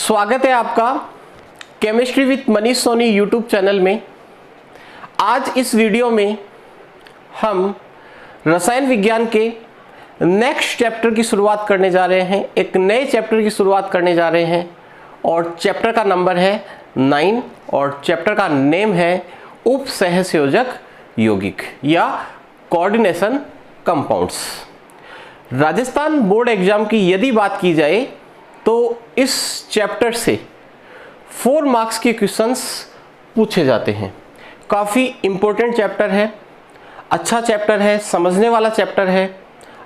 स्वागत है आपका chemistry with Manish Soni YouTube channel में। आज इस वीडियो में हम रसायन विज्ञान के नेक्स्ट चैप्टर की शुरुआत करने जा रहे हैं। एक नए चैप्टर की शुरुआत करने जा रहे हैं और चैप्टर का नंबर है 9 और चैप्टर का नेम है उप सहसंयोजक यौगिक या coordination compounds. Rajasthan board exam की यदि बात की जाए तो इस चैप्टर से 4 मार्क्स के क्वेश्चंस पूछे जाते हैं। काफ़ी इम्पोर्टेंट चैप्टर है, अच्छा चैप्टर है, समझने वाला चैप्टर है,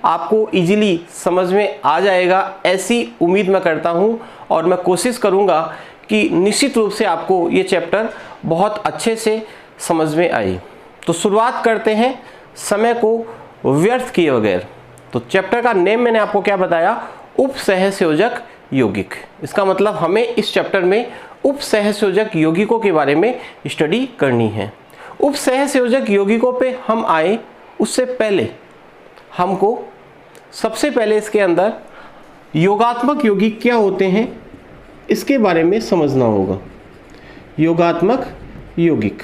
आपको इजीली समझ में आ जाएगा ऐसी उम्मीद मैं करता हूं और मैं कोशिश करूंगा कि निश्चित रूप से आपको ये चैप्टर बहुत अच्छे से समझ में आए। तो शुरुआत करते हैं समय को व्यर्थ किए बगैर। तो चैप्टर का नेम मैंने आपको क्या बताया, उप सहसंयोजक यौगिक। इसका मतलब हमें इस चैप्टर में उप सहसंयोजक यौगिकों के बारे में स्टडी करनी है। उप सहसंयोजक यौगिकों पे हम आए उससे पहले हमको सबसे पहले इसके अंदर योगात्मक यौगिक क्या होते हैं इसके बारे में समझना होगा। योगात्मक यौगिक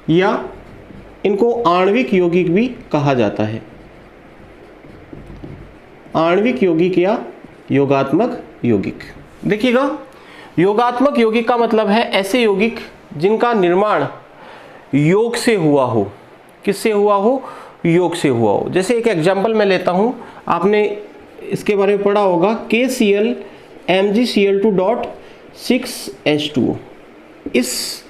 या इनको आणविक यौगिक भी कहा जाता है। आणविक यौगिक या योगात्मक यौगिक। देखिएगा, योगात्मक यौगिक का मतलब है ऐसे यौगिक जिनका निर्माण योग से हुआ हो। किससे हुआ हो? योग से हुआ हो। जैसे एक एग्जांपल मैं लेता हूं, आपने इसके बारे में पढ़ा होगा KCl MgCl2.6H2O। इस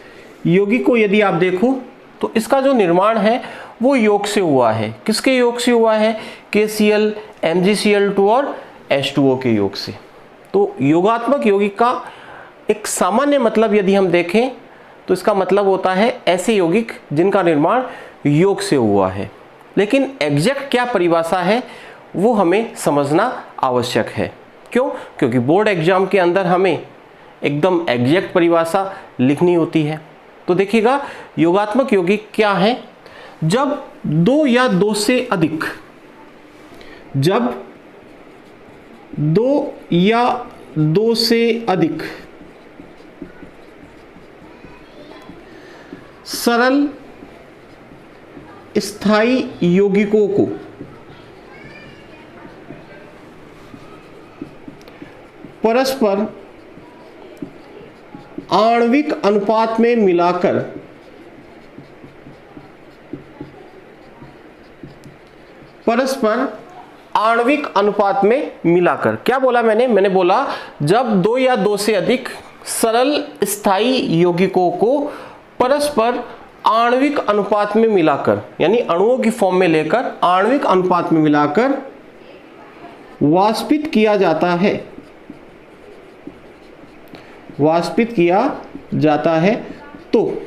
यौगिक को यदि आप देखो तो इसका जो निर्माण है वो योग से हुआ है। किसके योग से हुआ है? KCl MgCl2 और H2O के योग से। तो योगात्मक यौगिक का एक सामान्य मतलब यदि हम देखें तो इसका मतलब होता है ऐसे यौगिक जिनका निर्माण योग से हुआ है। लेकिन एग्जैक्ट क्या परिभाषा है वो हमें समझना आवश्यक है। क्यों? क्योंकि बोर्ड एग्जाम के अंदर हमें एकदम एग्जैक्ट परिभाषा लिखनी होती है। तो देखिएगा, योगात्मक यौगिक क्या है? जब दो या दो से अधिक सरल स्थायी यौगिकों को परस्पर आणविक अनुपात में मिलाकर क्या बोला मैंने बोला जब दो या दो से अधिक सरल स्थायी यौगिकों को परस्पर आणविक अनुपात में मिलाकर, यानी अणुओं की फॉर्म में लेकर आणविक अनुपात में मिलाकर वाष्पित किया जाता है तो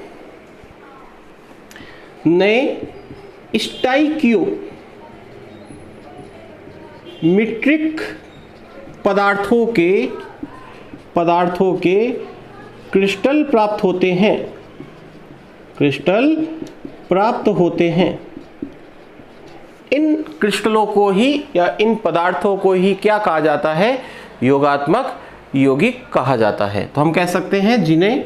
नए स्टाइकियोमेट्रिक पदार्थों के क्रिस्टल प्राप्त होते हैं। इन क्रिस्टलों को ही या इन पदार्थों को ही क्या कहा जाता है? योगात्मक यौगिक कहा जाता है। तो हम कह सकते हैं जिन्हें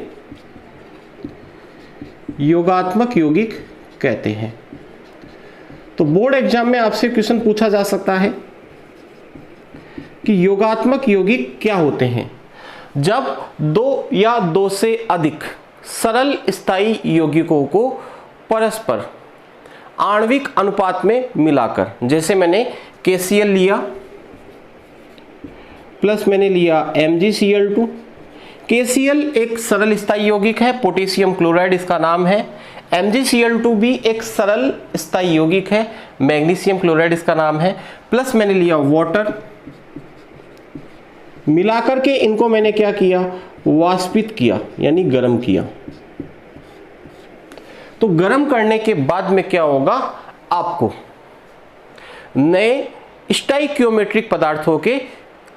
योगात्मक यौगिक कहते हैं। तो बोर्ड एग्जाम में आपसे क्वेश्चन पूछा जा सकता है कि योगात्मक यौगिक क्या होते हैं? जब दो या दो से अधिक सरल स्थायी यौगिकों को परस्पर आणविक अनुपात में मिलाकर, जैसे मैंने KCl लिया प्लस मैंने लिया MgCl2। KCl एक सरल स्थायी यौगिक है, पोटेशियम क्लोराइड इसका नाम है। MgCl2 भी एक सरल स्थायी यौगिक है, मैग्नीशियम क्लोराइड इसका नाम है। प्लस मैंने लिया वाटर, मिलाकर के इनको मैंने क्या किया? वाष्पित किया, यानी गर्म किया। तो गर्म करने के बाद में क्या होगा? आपको नए स्टाइकियोमेट्रिक पदार्थों के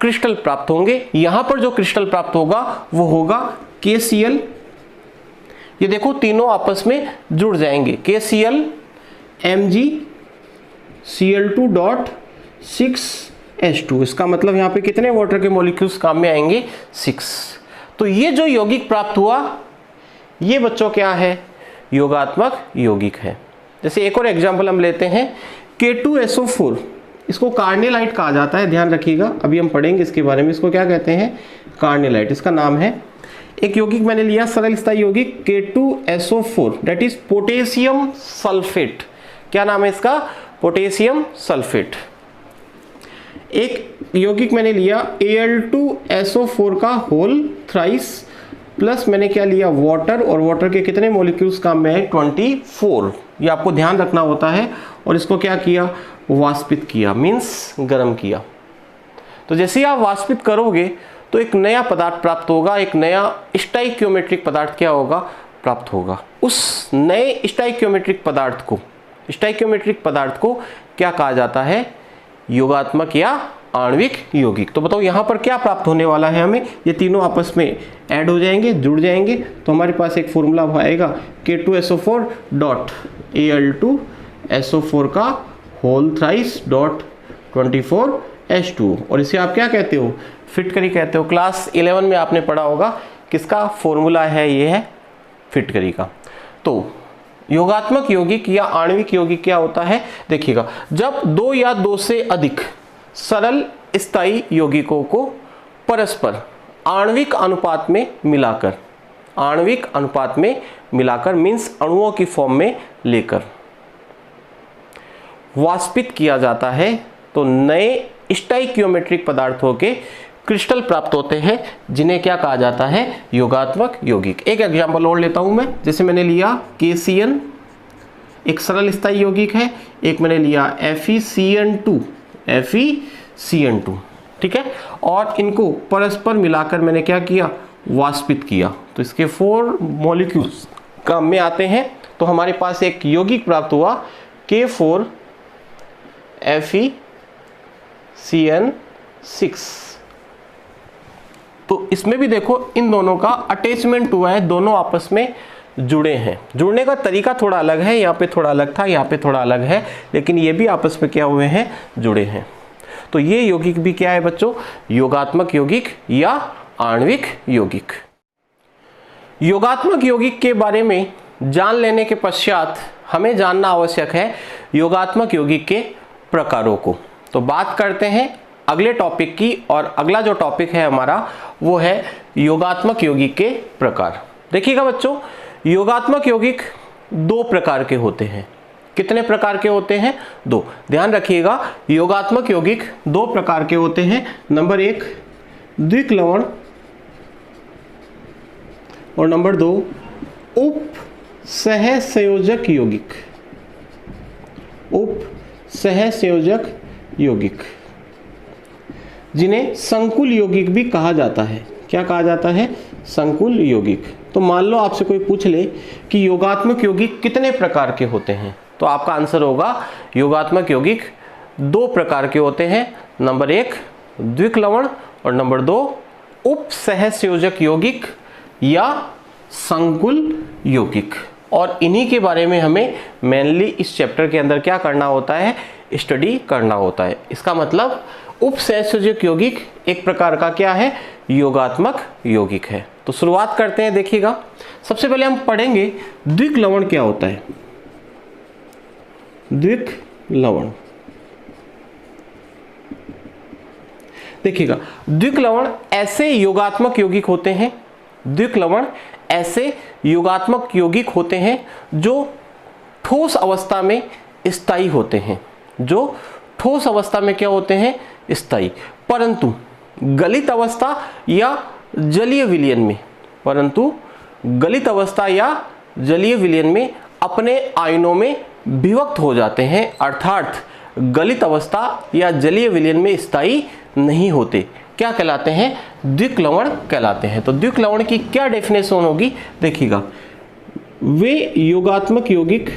क्रिस्टल प्राप्त होंगे। यहां पर जो क्रिस्टल प्राप्त होगा वो होगा KCl। ये देखो तीनों आपस में जुड़ जाएंगे। KCl MgCl2.6 H2। इसका मतलब यहाँ पे कितने वाटर के मॉलिक्यूल्स काम में आएंगे? 6। तो ये जो यौगिक प्राप्त हुआ ये बच्चों क्या है? योगात्मक यौगिक है। जैसे एक और एग्जांपल हम लेते हैं K2SO4, इसको कार्नेलाइट कहा जाता है, ध्यान रखिएगा, अभी हम पढ़ेंगे इसके बारे में। इसको क्या कहते हैं? कार्नेलाइट, इसका नाम है। एक यौगिक मैंने लिया सरल स्थायी यौगिक K2SO4 that is potassium sulphate. क्या नाम है इसका? Potassium sulphate. एक यौगिक मैंने लिया Al2SO4 का होल थ्राइस, प्लस मैंने क्या लिया? वाटर, और वाटर के कितने मॉलिक्यूल्स काम में है? 24। ये आपको ध्यान रखना होता है। और इसको क्या किया? वाष्पित किया, मीन्स गर्म किया। तो जैसे ही आप वाष्पित करोगे तो एक नया पदार्थ प्राप्त होगा, एक नया स्टाइकियोमेट्रिक पदार्थ क्या होगा? प्राप्त होगा। उस नए स्टाइकियोमेट्रिक पदार्थ को क्या कहा जाता है? योगात्मक या आणविक यौगिक। तो बताओ यहाँ पर क्या प्राप्त होने वाला है हमें? ये तीनों आपस में ऐड हो जाएंगे, जुड़ जाएंगे, तो हमारे पास एक फॉर्मूला आएगा K2SO4 डॉट Al2SO4 का होल थ्राइस डॉट 24H2। और इसे आप क्या कहते हो? फिटकरी कहते हो। क्लास 11 में आपने पढ़ा होगा किसका फॉर्मूला है? ये है फिटकरी का। तो योगात्मक यौगिक या आणविक यौगिक क्या होता है? देखिएगा, जब दो या दो से अधिक सरल स्थायी यौगिकों को परस्पर आणविक अनुपात में मिलाकर मीन्स अणुओं की फॉर्म में लेकर वाष्पित किया जाता है तो नए स्टाइकियोमेट्रिक पदार्थों के क्रिस्टल प्राप्त होते हैं, जिन्हें क्या कहा जाता है? योगात्मक यौगिक। एक एग्जांपल और लेता हूं मैं। जैसे मैंने लिया KCN, एक सरल स्थायी यौगिक है। एक मैंने लिया FeCN2, ठीक है। और इनको परस्पर मिलाकर मैंने क्या किया? वाष्पित किया। तो इसके 4 मॉलिक्यूल्स काम में आते हैं। तो हमारे पास एक यौगिक प्राप्त हुआ K4FeCN6। तो इसमें भी देखो इन दोनों का अटैचमेंट हुआ है, दोनों आपस में जुड़े हैं। जुड़ने का तरीका थोड़ा अलग है, यहाँ पे थोड़ा अलग था, यहाँ पे थोड़ा अलग है, लेकिन ये भी आपस में क्या हुए हैं? जुड़े हैं। तो ये यौगिक भी क्या है बच्चों? योगात्मक यौगिक या आणविक यौगिक। योगात्मक यौगिक के बारे में जान लेने के पश्चात हमें जानना आवश्यक है योगात्मक यौगिक के प्रकारों को। तो बात करते हैं अगले टॉपिक की, और अगला जो टॉपिक है हमारा वो है योगात्मक यौगिक के प्रकार। देखिएगा बच्चों, योगात्मक यौगिक 2 प्रकार के होते हैं। कितने प्रकार के होते हैं? 2। ध्यान रखिएगा, योगात्मक यौगिक 2 प्रकार के होते हैं। नंबर 1 द्विक्लवण, और नंबर 2 उप सहसंयोजक यौगिक। उप सहसंयोजक यौगिक, जिन्हें संकुल यौगिक भी कहा जाता है। क्या कहा जाता है? संकुल यौगिक। तो मान लो आपसे कोई पूछ ले कि योगात्मक यौगिक कितने प्रकार के होते हैं, तो आपका आंसर होगा योगात्मक यौगिक 2 प्रकार के होते हैं। नंबर 1 द्विक्लवण, और नंबर 2 उप सहसंयोजक यौगिक या संकुल यौगिक। और इन्हीं के बारे में हमें मेनली इस चैप्टर के अंदर क्या करना होता है? स्टडी करना होता है। इसका मतलब उप सहसंयोजक यौगिक एक प्रकार का क्या है? योगात्मक यौगिक है। तो शुरुआत करते हैं। देखिएगा, सबसे पहले हम पढ़ेंगे द्विक्लवण क्या होता है। द्विक्लवण, देखिएगा, द्विक्लवण ऐसे योगात्मक यौगिक होते हैं। द्विक्लवण ऐसे योगात्मक यौगिक होते हैं जो ठोस अवस्था में स्थायी होते हैं। जो ठोस अवस्था में क्या होते हैं? स्थायी, परंतु गलित अवस्था या जलीय विलयन में अपने आयनों में विभक्त हो जाते हैं, अर्थात गलित अवस्था या जलीय विलयन में स्थायी नहीं होते। क्या कहलाते हैं? द्विक्लवण कहलाते हैं। तो द्विक्लवण की क्या डेफिनेशन होगी? देखिएगा, वे योगात्मक यौगिक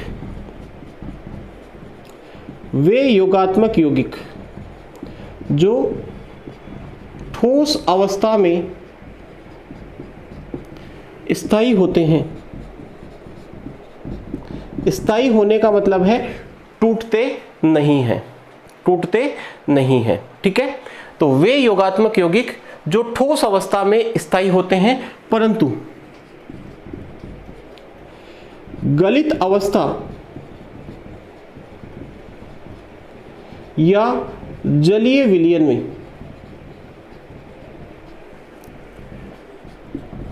जो ठोस अवस्था में स्थायी होते हैं। स्थायी होने का मतलब है टूटते नहीं हैं। ठीक है। तो वे योगात्मक यौगिक जो ठोस अवस्था में स्थायी होते हैं परंतु गलित अवस्था या जलीय विलयन में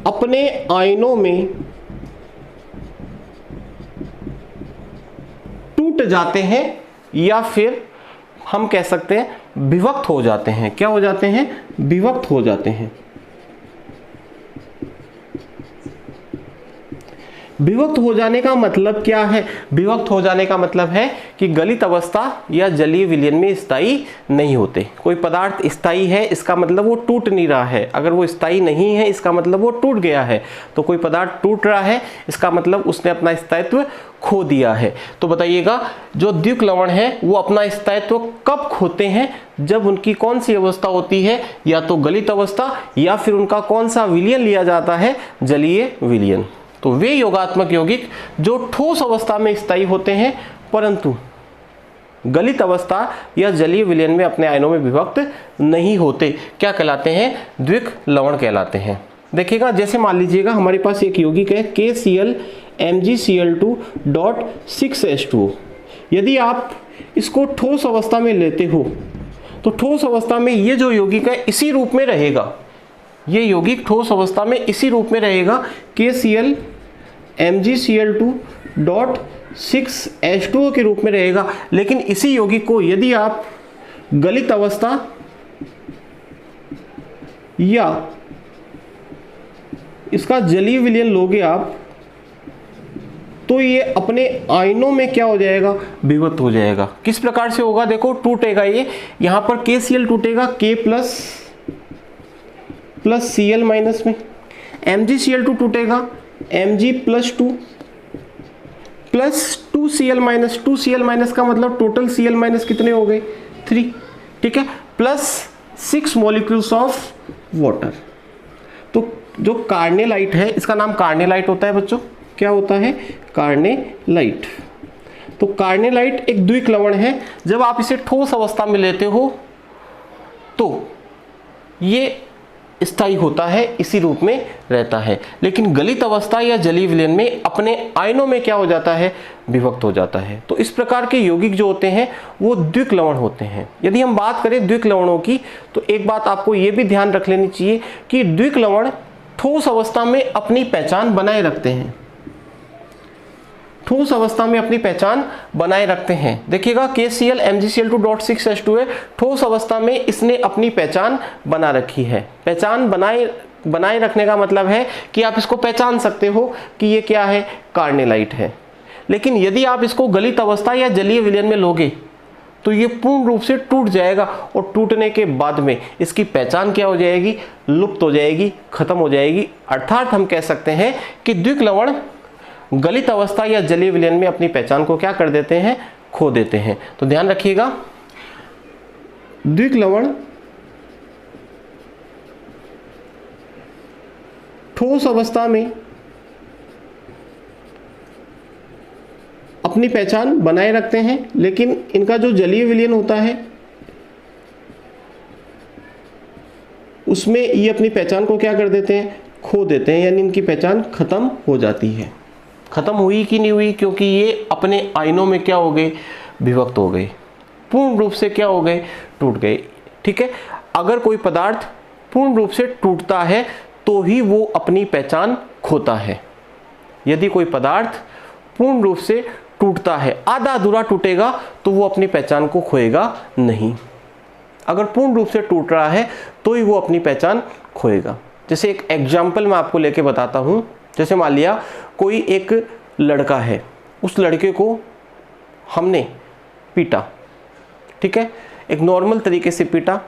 अपने आयनों में टूट जाते हैं या फिर हम कह सकते हैं विभक्त हो जाते हैं। क्या हो जाते हैं? विभक्त हो जाते हैं। विभक्त हो जाने का मतलब क्या है? विभक्त हो जाने का मतलब है कि गलित अवस्था या जलीय विलयन में स्थायी नहीं होते। कोई पदार्थ स्थायी है इसका मतलब वो टूट नहीं रहा है, अगर वो स्थायी नहीं है इसका मतलब वो टूट गया है। तो कोई पदार्थ टूट रहा है इसका मतलब उसने अपना स्थायित्व खो दिया है। तो बताइएगा जो द्विक लवण है वो अपना स्थायित्व कब खोते हैं? जब उनकी कौन सी अवस्था होती है? या तो गलित अवस्था या फिर उनका कौन सा विलयन लिया जाता है? जलीय विलयन। तो वे योगात्मक यौगिक जो ठोस अवस्था में स्थायी होते हैं परंतु गलित अवस्था या जलीय विलयन में अपने आयनों में विभक्त नहीं होते, क्या कहलाते हैं? द्विक लवण कहलाते हैं। देखिएगा जैसे मान लीजिएगा हमारे पास एक यौगिक है KCl MgCl2.6H2O। यदि आप इसको ठोस अवस्था में लेते हो तो ठोस अवस्था में ये जो यौगिक है इसी रूप में रहेगा। ये यौगिक ठोस अवस्था में इसी रूप में रहेगा, KCl MgCl2.6H2O के रूप में रहेगा। लेकिन इसी यौगिक को यदि आप गलित अवस्था या इसका जलीय विलयन लोगे आप तो ये अपने आयनों में क्या हो जाएगा? विभक्त हो जाएगा। किस प्रकार से होगा? देखो टूटेगा, ये यहां पर KCl टूटेगा K प्लस Cl माइनस में, MgCl2 टूटेगा Mg+2 plus 2Cl minus. 2Cl minus का मतलब टोटल Cl माइनस कितने हो गए? 3, ठीक है, प्लस 6 मॉलिक्यूल्स ऑफ वाटर। तो जो कार्नेलाइट है इसका नाम कार्नेलाइट होता है बच्चों। क्या होता है? कार्नेलाइट। तो कार्नेलाइट एक द्विक लवण है। जब आप इसे ठोस अवस्था में लेते हो तो ये स्थायी होता है, इसी रूप में रहता है। लेकिन गलित अवस्था या जलीय विलयन में अपने आयनों में क्या हो जाता है? विभक्त हो जाता है। तो इस प्रकार के यौगिक जो होते हैं वो द्विक लवण होते हैं। यदि हम बात करें द्विक लवणों की तो एक बात आपको ये भी ध्यान रख लेनी चाहिए कि द्विक लवण ठोस अवस्था में अपनी पहचान बनाए रखते हैं। ठोस अवस्था में अपनी पहचान बनाए रखते हैं। देखिएगा KCl MgCl2.6H2 है, ठोस अवस्था में इसने अपनी पहचान बना रखी है। पहचान बनाए रखने का मतलब है कि आप इसको पहचान सकते हो कि ये क्या है? कार्नेलाइट है। लेकिन यदि आप इसको गलित अवस्था या जलीय विलयन में लोगे तो ये पूर्ण रूप से टूट जाएगा और टूटने के बाद में इसकी पहचान क्या हो जाएगी? लुप्त हो जाएगी, खत्म हो जाएगी। अर्थात हम कह सकते हैं कि द्विक लवण गलित अवस्था या जलीय विलयन में अपनी पहचान को क्या कर देते हैं? खो देते हैं। तो ध्यान रखिएगा द्विक लवण ठोस अवस्था में अपनी पहचान बनाए रखते हैं, लेकिन इनका जो जलीय विलयन होता है उसमें ये अपनी पहचान को क्या कर देते हैं? खो देते हैं, यानी इनकी पहचान खत्म हो जाती है। खत्म हुई कि नहीं हुई? क्योंकि ये अपने आयनों में क्या हो गए? विभक्त हो गए, पूर्ण रूप से क्या हो गए? टूट गए। ठीक है, अगर कोई पदार्थ पूर्ण रूप से टूटता है तो ही वो अपनी पहचान खोता है। यदि कोई पदार्थ पूर्ण रूप से टूटता है, आधा अधूरा टूटेगा तो वो अपनी पहचान को खोएगा नहीं। अगर पूर्ण रूप से टूट रहा है तो ही वो अपनी पहचान खोएगा। जैसे एक एग्जाम्पल मैं आपको लेके बताता हूँ। जैसे मान लिया कोई एक लड़का है, उस लड़के को हमने पीटा, ठीक है, एक नॉर्मल तरीके से पीटा,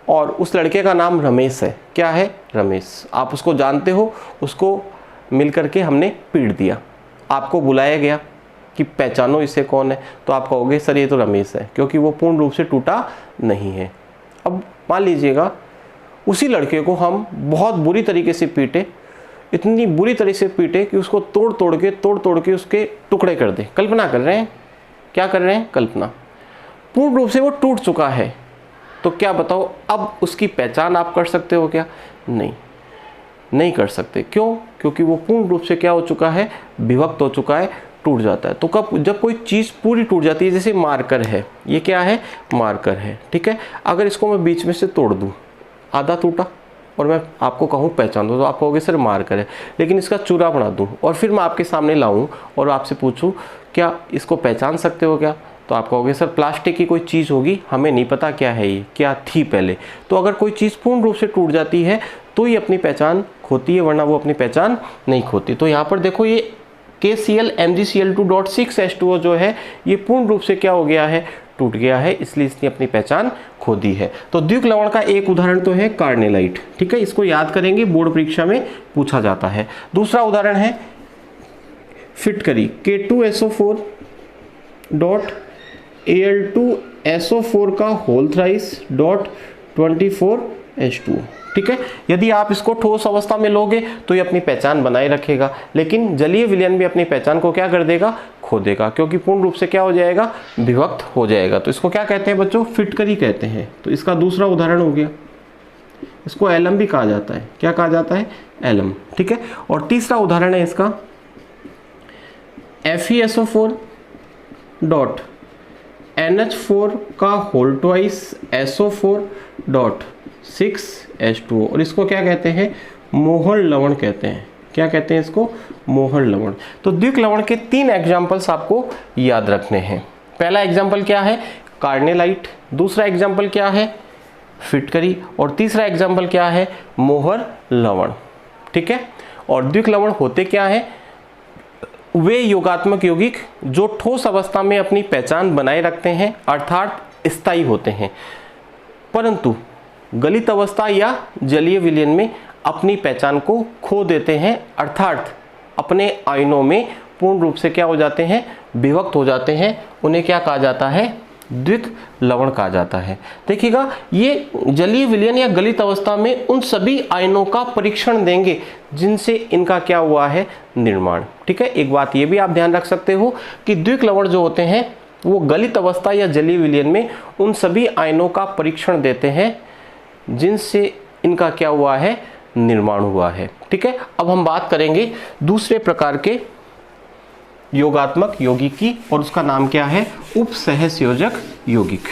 और उस लड़के का नाम रमेश है। क्या है? रमेश। आप उसको जानते हो, उसको मिल करके हमने पीट दिया। आपको बुलाया गया कि पहचानो इसे कौन है, तो आप कहोगे सर ये तो रमेश है, क्योंकि वो पूर्ण रूप से टूटा नहीं है। अब मान लीजिएगा उसी लड़के को हम बहुत बुरी तरीके से पीटे, इतनी बुरी तरह से पीटे कि उसको तोड़ तोड़ के उसके टुकड़े कर दे। कल्पना कर रहे हैं, क्या कर रहे हैं? कल्पना। पूर्ण रूप से वो टूट चुका है, तो क्या बताओ, अब उसकी पहचान आप कर सकते हो क्या? नहीं कर सकते। क्यों? क्योंकि वो पूर्ण रूप से क्या हो चुका है, विभक्त हो चुका है, टूट जाता है। तो कब, जब कोई चीज़ पूरी टूट जाती है, जैसे मार्कर है, ये क्या है, मार्कर है, ठीक है। अगर इसको मैं बीच में से तोड़ दूं, आधा टूटा, और मैं आपको कहूँ पहचान दो, तो आप कहोगे सर मार्कर है, लेकिन इसका चूरा बना दूं और फिर मैं आपके सामने लाऊं और आपसे पूछूं क्या इसको पहचान सकते हो क्या, तो आप कहोगे सर प्लास्टिक की कोई चीज़ होगी, हमें नहीं पता क्या है, ये क्या थी पहले। तो अगर कोई चीज़ पूर्ण रूप से टूट जाती है तो ही अपनी पहचान खोती है, वरना वो अपनी पहचान नहीं खोती। तो यहाँ पर देखो, ये KCl MgCl2.6H2O जो है, ये पूर्ण रूप से क्या हो गया है, टूट गया है, इसलिए इसने अपनी पहचान खो दी है। तो द्विक लवण का एक उदाहरण तो है कार्नेलाइट, ठीक है, इसको याद करेंगे, बोर्ड परीक्षा में पूछा जाता है। दूसरा उदाहरण है फिटकरी, K2SO4.Al2SO4 का होल थ्राइस डॉट 24H2O, ठीक है। यदि आप इसको ठोस अवस्था में लोगे तो ये अपनी पहचान बनाए रखेगा, लेकिन जलीय विलयन भी अपनी पहचान को क्या कर देगा, खो देगा, क्योंकि पूर्ण रूप से क्या हो जाएगा, विभक्त हो जाएगा। तो इसको क्या कहते हैं बच्चों, फिटकरी कहते हैं। तो इसका दूसरा उदाहरण हो गया, इसको एलम भी कहा जाता है। क्या कहा जाता है, एलम, ठीक है। और तीसरा उदाहरण है इसका FeSO4.NH4 का होल ट्वाइस SO4.6H2O, और इसको क्या कहते हैं, मोहर लवण कहते हैं। क्या कहते हैं इसको, मोहर लवण। तो द्विक लवण के 3 एग्जाम्पल्स आपको याद रखने हैं। पहला एग्जाम्पल क्या है, कार्नेलाइट, दूसरा एग्जाम्पल क्या है, फिटकरी, और तीसरा एग्जाम्पल क्या है, मोहर लवण, ठीक है। और द्विक लवण होते क्या है, वे योगात्मक यौगिक जो ठोस अवस्था में अपनी पहचान बनाए रखते हैं, अर्थात स्थायी होते हैं, परंतु गलित अवस्था या जलीय विलयन में अपनी पहचान को खो देते हैं, अर्थात अपने आयनों में पूर्ण रूप से क्या हो जाते हैं, विभक्त हो जाते हैं। उन्हें क्या कहा जाता है, द्विक लवण कहा जाता है। देखिएगा, ये जलीय विलयन या गलित अवस्था में उन सभी आयनों का परीक्षण देंगे जिनसे इनका क्या हुआ है, निर्माण, ठीक है। एक बात ये भी आप ध्यान रख सकते हो कि द्विक लवण जो होते हैं वो गलित अवस्था या जलीय विलयन में उन सभी आयनों का परीक्षण देते हैं जिनसे इनका क्या हुआ है, निर्माण हुआ है, ठीक है। अब हम बात करेंगे दूसरे प्रकार के योगात्मक यौगिक की, और उसका नाम क्या है, उपसहसंयोजक यौगिक,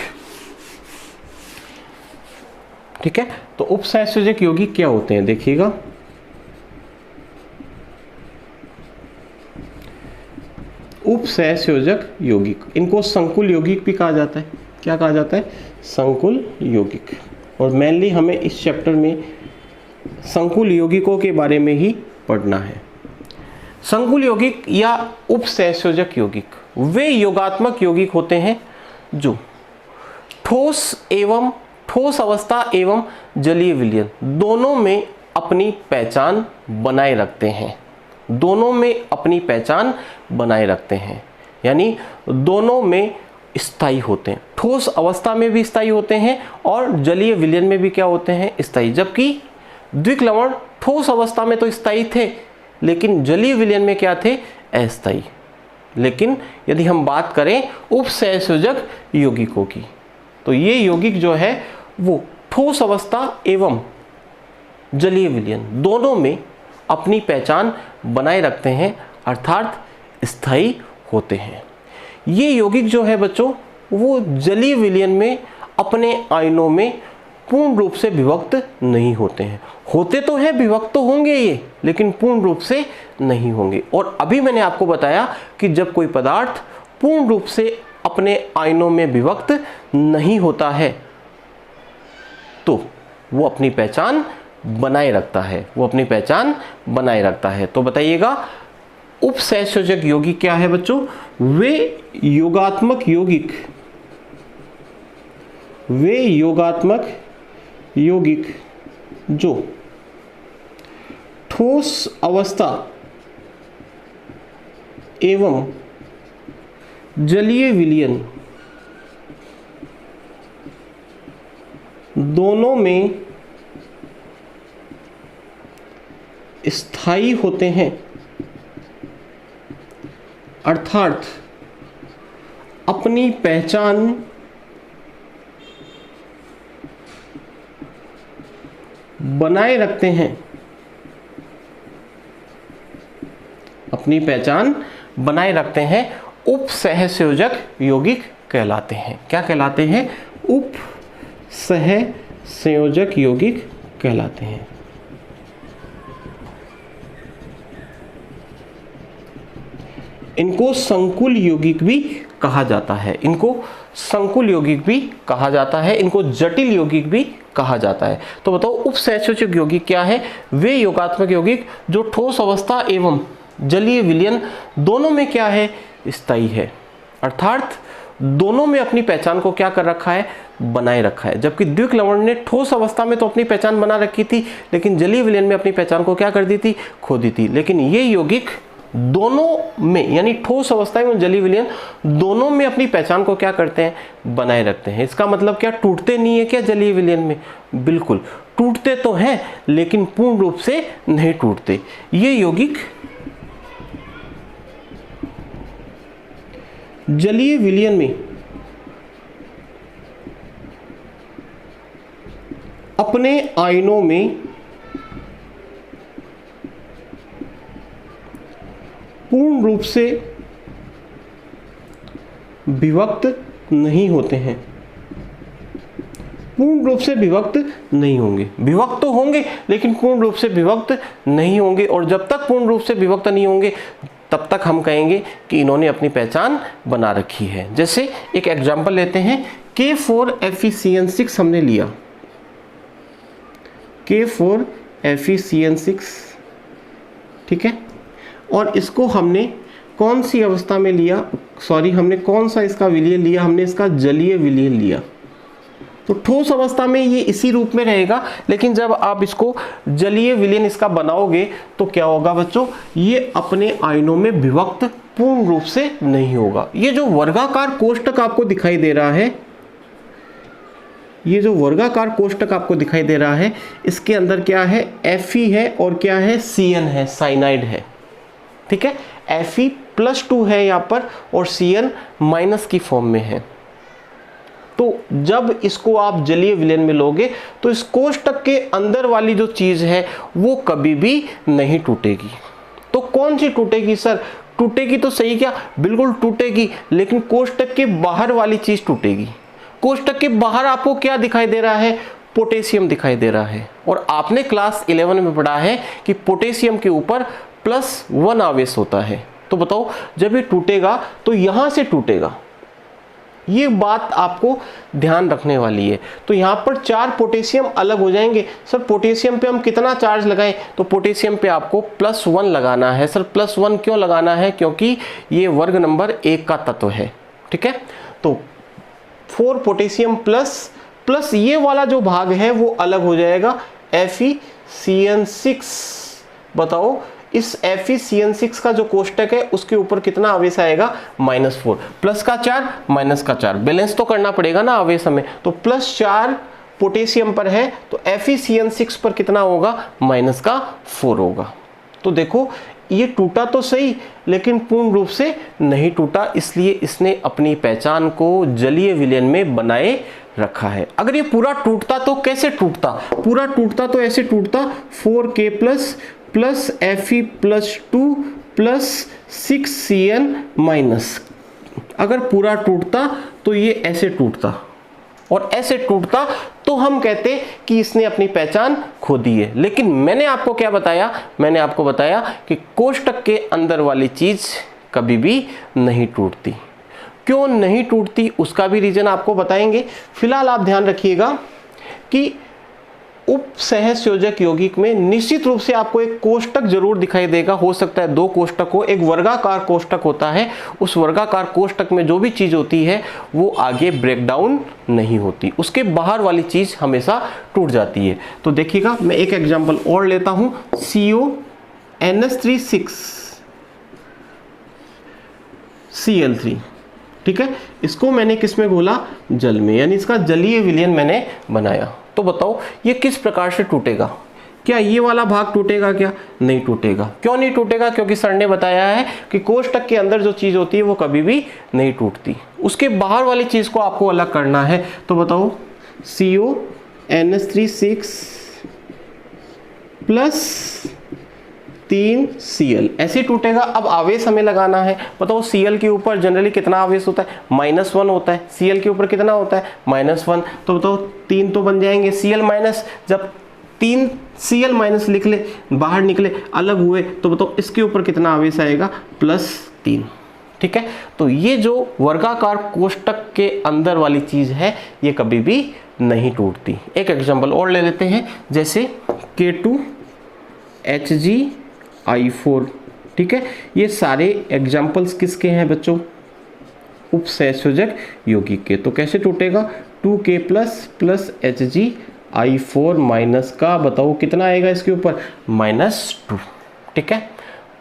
ठीक है। तो उपसहसंयोजक यौगिक क्या होते हैं, देखिएगा, उपसहसंयोजक यौगिक, इनको संकुल यौगिक भी कहा जाता है। क्या कहा जाता है, संकुल यौगिक। और मेनली हमें इस चैप्टर में संकुल यौगिकों के बारे में ही पढ़ना है। संकुल यौगिक या उपसहसंयोजक यौगिक वे योगात्मक यौगिक होते हैं जो ठोस अवस्था एवं जलीय विलयन दोनों में अपनी पहचान बनाए रखते हैं, दोनों में अपनी पहचान बनाए रखते हैं, यानी दोनों में स्थायी होते हैं। ठोस अवस्था में भी स्थायी होते हैं और जलीय विलयन में भी क्या होते हैं, स्थायी। जबकि द्विक लवण ठोस अवस्था में तो स्थायी थे, लेकिन जलीय विलयन में क्या थे, अस्थायी। लेकिन यदि हम बात करें उपसहसंयोजक यौगिकों की, तो ये यौगिक जो है वो ठोस अवस्था एवं जलीय विलयन दोनों में अपनी पहचान बनाए रखते हैं, अर्थात स्थायी होते हैं। ये यौगिक जो है बच्चों, वो जलीय विलयन में अपने आयनों में पूर्ण रूप से विभक्त नहीं होते हैं। होते तो हैं, विभक्त तो होंगे ये, लेकिन पूर्ण रूप से नहीं होंगे। और अभी मैंने आपको बताया कि जब कोई पदार्थ पूर्ण रूप से अपने आयनों में विभक्त नहीं होता है तो वो अपनी पहचान बनाए रखता है, वो अपनी पहचान बनाए रखता है। तो बताइएगा, उपसहसंयोजक यौगिक क्या है बच्चों, वे योगात्मक यौगिक जो ठोस अवस्था एवं जलीय विलयन दोनों में स्थायी होते हैं, अर्थात अपनी पहचान बनाए रखते हैं, अपनी पहचान बनाए रखते हैं, उप सहसंयोजक यौगिक कहलाते हैं। क्या कहलाते हैं? उप सहसंयोजक यौगिक कहलाते हैं। इनको संकुल यौगिक भी कहा जाता है, इनको संकुल यौगिक भी कहा जाता है, इनको जटिल यौगिक भी कहा जाता है। तो बताओ उप सहसंयोजक यौगिक क्या है? वे योगात्मक यौगिक जो ठोस अवस्था एवं जलीय विलयन दोनों में क्या है? स्थायी है, अर्थात दोनों में अपनी पहचान को क्या कर रखा है? बनाए रखा है। जबकि द्विक लवण ने ठोस अवस्था में तो अपनी पहचान बना रखी थी, लेकिन जलीय विलयन में अपनी पहचान को क्या कर दी थी? खो दी थी। लेकिन ये यौगिक दोनों में, यानी ठोस अवस्था एवं जलीय विलयन दोनों में अपनी पहचान को क्या करते हैं? बनाए रखते हैं। इसका मतलब क्या टूटते नहीं है क्या जलीय विलयन में? बिल्कुल टूटते तो हैं, लेकिन पूर्ण रूप से नहीं टूटते। ये यौगिक जलीय विलयन में अपने आयनों में पूर्ण रूप से विभक्त नहीं होते हैं, पूर्ण रूप से विभक्त नहीं होंगे। विभक्त तो होंगे लेकिन पूर्ण रूप से विभक्त नहीं होंगे, और जब तक पूर्ण रूप से विभक्त नहीं होंगे तब तक हम कहेंगे कि इन्होंने अपनी पहचान बना रखी है। जैसे एक एग्जांपल लेते हैं, K4FeCN6 हमने लिया, K4FeCN6, ठीक है, और इसको हमने कौन सी अवस्था में लिया? हमने कौन सा इसका विलयन लिया? हमने इसका जलीय विलयन लिया। तो ठोस अवस्था में ये इसी रूप में रहेगा, लेकिन जब आप इसको जलीय विलयन इसका बनाओगे तो क्या होगा बच्चों? ये अपने आयनों में विभक्त पूर्ण रूप से नहीं होगा। ये जो वर्गाकार कोष्टक आपको दिखाई दे रहा है, ये जो वर्गाकार कोष्टक आपको दिखाई दे रहा है, इसके अंदर क्या है? Fe है और क्या है? Cn है, साइनाइड है, ठीक है। Fe+2 है यहाँ पर और Cn माइनस की फॉर्म में है। तो जब इसको आप जलीय विलयन में लोगे तो इस कोष्टक के अंदर वाली जो चीज है वो कभी भी नहीं टूटेगी। तो कौन सी टूटेगी सर? टूटेगी तो सही क्या? बिल्कुल टूटेगी, लेकिन कोष्टक के बाहर वाली चीज टूटेगी। कोष्टक के बाहर आपको क्या दिखाई दे रहा है? पोटेशियम दिखाई दे रहा है, और आपने क्लास 11 में पढ़ा है कि पोटेशियम के ऊपर +1 आवेश होता है। तो बताओ जब ये टूटेगा तो यहां से टूटेगा, ये बात आपको ध्यान रखने वाली है। तो यहाँ पर 4 पोटेशियम अलग हो जाएंगे। सर पोटेशियम पे हम कितना चार्ज लगाएं? तो पोटेशियम पे आपको +1 लगाना है। सर +1 क्यों लगाना है? क्योंकि ये वर्ग नंबर 1 का तत्व है, ठीक है। तो 4 पोटेशियम प्लस ये वाला जो भाग है वो अलग हो जाएगा, FeCN6। बताओ इस FeCN6 का जो कोष्टक है उसके ऊपर कितना आवेश आएगा? -4, प्लस का 4 माइनस का 4, बैलेंस तो करना पड़ेगा ना आवेश हमें। तो +4 पोटेशियम पर है तो FeCN6 पर कितना होगा? -4 होगा। तो देखो ये टूटा तो सही, लेकिन पूर्ण रूप से नहीं टूटा, इसलिए इसने अपनी पहचान को जलीय विलयन में बनाए रखा है। अगर ये पूरा टूटता तो कैसे टूटता? पूरा टूटता तो ऐसे टूटता, 4K plus Fe+2 plus 6Cn-। अगर पूरा टूटता तो ये ऐसे टूटता, और ऐसे टूटता तो हम कहते कि इसने अपनी पहचान खो दी है। लेकिन मैंने आपको क्या बताया? मैंने आपको बताया कि कोष्टक के अंदर वाली चीज कभी भी नहीं टूटती। क्यों नहीं टूटती उसका भी रीजन आपको बताएंगे। फिलहाल आप ध्यान रखिएगा कि उप सहसंयोजक यौगिक में निश्चित रूप से आपको एक कोष्टक जरूर दिखाई देगा। हो सकता है 2 कोष्टक हो, एक वर्गाकार कोष्टक होता है, उस वर्गाकार कोष्टक में जो भी चीज होती है वो आगे ब्रेक डाउन नहीं होती, उसके बाहर वाली चीज हमेशा टूट जाती है। तो देखिएगा मैं एक एग्जांपल और लेता हूं, CONS3 ठीक है, इसको मैंने किस में घोला? जल में, यानी इसका जलीय विलयन मैंने बनाया। तो बताओ ये किस प्रकार से टूटेगा? क्या ये वाला भाग टूटेगा? क्या नहीं टूटेगा। क्यों नहीं टूटेगा? क्योंकि सर ने बताया है कि कोष्टक के अंदर जो चीज होती है वो कभी भी नहीं टूटती, उसके बाहर वाली चीज को आपको अलग करना है। तो बताओ CONS3 प्लस 3Cl ऐसे टूटेगा। अब आवेश हमें लगाना है, बताओ Cl के ऊपर जनरली कितना आवेश होता है, -1 होता है। Cl के ऊपर कितना होता है, -1, तो बताओ 3 तो बन जाएंगे। Cl माइनस, जब 3 Cl माइनस लिख ले, बाहर निकले, अलग हुए, तो बताओ इसके ऊपर कितना आवेश आएगा, +3। ठीक है, तो ये जो वर्गाकार कोष्टक के अंदर वाली चीज है ये कभी भी नहीं टूटती। एक एग्जांपल और ले लेते हैं, जैसे K2HgI4। ठीक है, ये सारे एग्जांपल्स किसके हैं बच्चों, उपसहसंयोजक यौगिक के। तो कैसे टूटेगा, 2K प्लस HgI4 माइनस का, बताओ कितना आएगा इसके ऊपर, -2। ठीक है,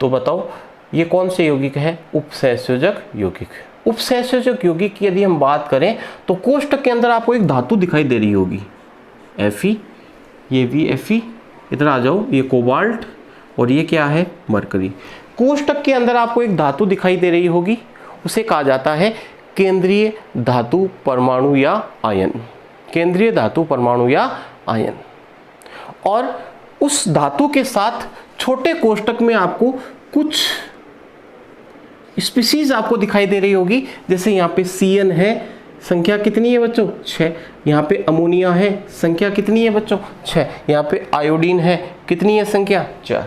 तो बताओ ये कौन से यौगिक है, उपसहसंयोजक यौगिक। उपसहसंयोजक यौगिक की यदि हम बात करें तो कोष्टक के अंदर आपको एक धातु दिखाई दे रही होगी, Fe, ये भी Fe, इधर आ जाओ, ये कोबाल्ट और ये क्या है, मरकरी। कोष्टक के अंदर आपको एक धातु दिखाई दे रही होगी, उसे कहा जाता है केंद्रीय धातु परमाणु या आयन। केंद्रीय धातु परमाणु या आयन। और उस धातु के साथ छोटे कोष्टक में आपको कुछ स्पीशीज आपको दिखाई दे रही होगी, जैसे यहाँ पे CN है, संख्या कितनी है बच्चों, 6। यहाँ पे अमोनिया है, संख्या कितनी है बच्चों, 6। यहाँ पे आयोडीन है, कितनी है संख्या, 4।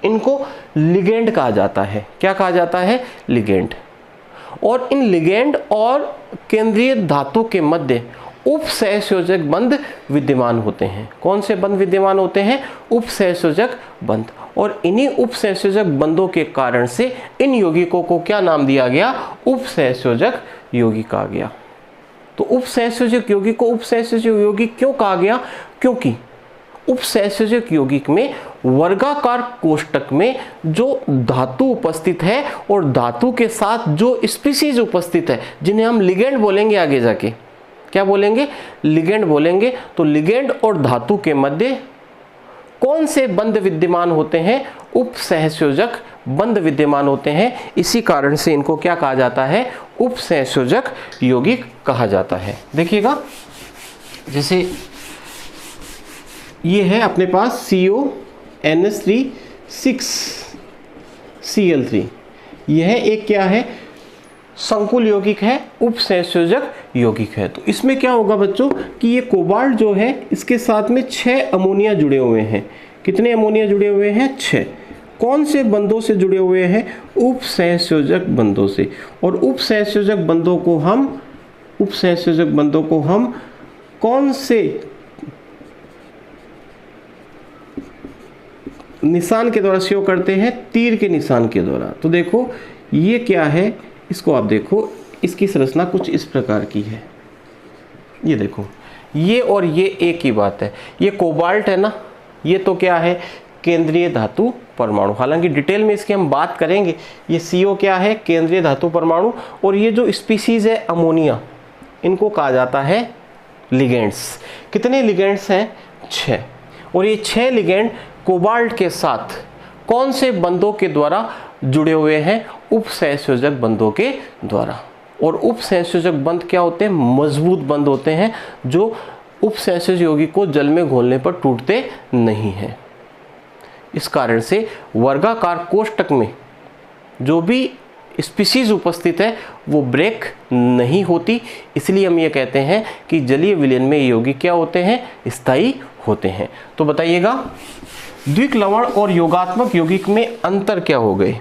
इनको लिगेंड कहा जाता है। क्या कहा जाता है, लिगेंड। और इन लिगेंड और केंद्रीय धातु के मध्य उपसहसंयोजक बंध विद्यमान होते हैं। कौन से बंध विद्यमान होते हैं, उपसहसंयोजक बंध। और इन्हीं उपसहसंयोजक बंधों के कारण से इन यौगिकों को क्या नाम दिया गया, उपसहसंयोजक यौगिक कहा गया। तो उपसहसंयोजक यौगिक को उपसहसंयोजक यौगिक क्यों कहा गया, क्योंकि उपसहसंयोजक यौगिक में वर्गाकार कोष्टक में जो धातु उपस्थित है और धातु के साथ जो स्पीशीज उपस्थित है, जिन्हें हम लिगेंड बोलेंगे आगे जाके, क्या बोलेंगे, लिगेंड बोलेंगे। तो लिगेंड और धातु के मध्य कौन से बंध विद्यमान होते हैं, उपसहसंयोजक बंध विद्यमान होते हैं। इसी कारण से इनको क्या कहा जाता है, उपसहसंयोजक यौगिक कहा जाता है। देखिएगा, जैसे ये है अपने पास CONH3 6Cl3, यह एक क्या है, संकुल यौगिक है, उपसहसंयोजक यौगिक है। तो इसमें क्या होगा बच्चों कि ये कोबाल्ट जो है इसके साथ में 6 अमोनिया जुड़े हुए हैं। कितने अमोनिया जुड़े हुए हैं, 6। कौन से बंधों से जुड़े हुए हैं, उपसहसंयोजक बंधों से। और उपसहसंयोजक बंधों को हम कौन से निशान के द्वारा शो करते हैं, तीर के निशान के द्वारा। तो देखो ये क्या है, इसको आप देखो, इसकी संरचना कुछ इस प्रकार की है। ये देखो, ये और ये एक ही बात है। ये कोबाल्ट है ना, ये तो क्या है, केंद्रीय धातु परमाणु। हालांकि डिटेल में इसकी हम बात करेंगे। ये CO क्या है, केंद्रीय धातु परमाणु। और ये जो स्पीशीज है अमोनिया, इनको कहा जाता है लिगेंड्स। कितने लिगेंड्स हैं, 6। और ये 6 लिगेंड कोबाल्ट के साथ कौन से बंधों के द्वारा जुड़े हुए हैं, उपसहसंयोजक बंधों के द्वारा। और उपसहसंयोजक बंध क्या होते हैं, मजबूत बंध होते हैं, जो उपसहसंयोजक यौगिक को जल में घोलने पर टूटते नहीं हैं। इस कारण से वर्गाकार कोष्टक में जो भी स्पीशीज उपस्थित है वो ब्रेक नहीं होती। इसलिए हम ये कहते हैं कि जलीय विलयन में यौगिक क्या होते हैं, स्थायी होते हैं। तो बताइएगा, द्विक लवण और योगात्मक यौगिक में अंतर क्या हो गए।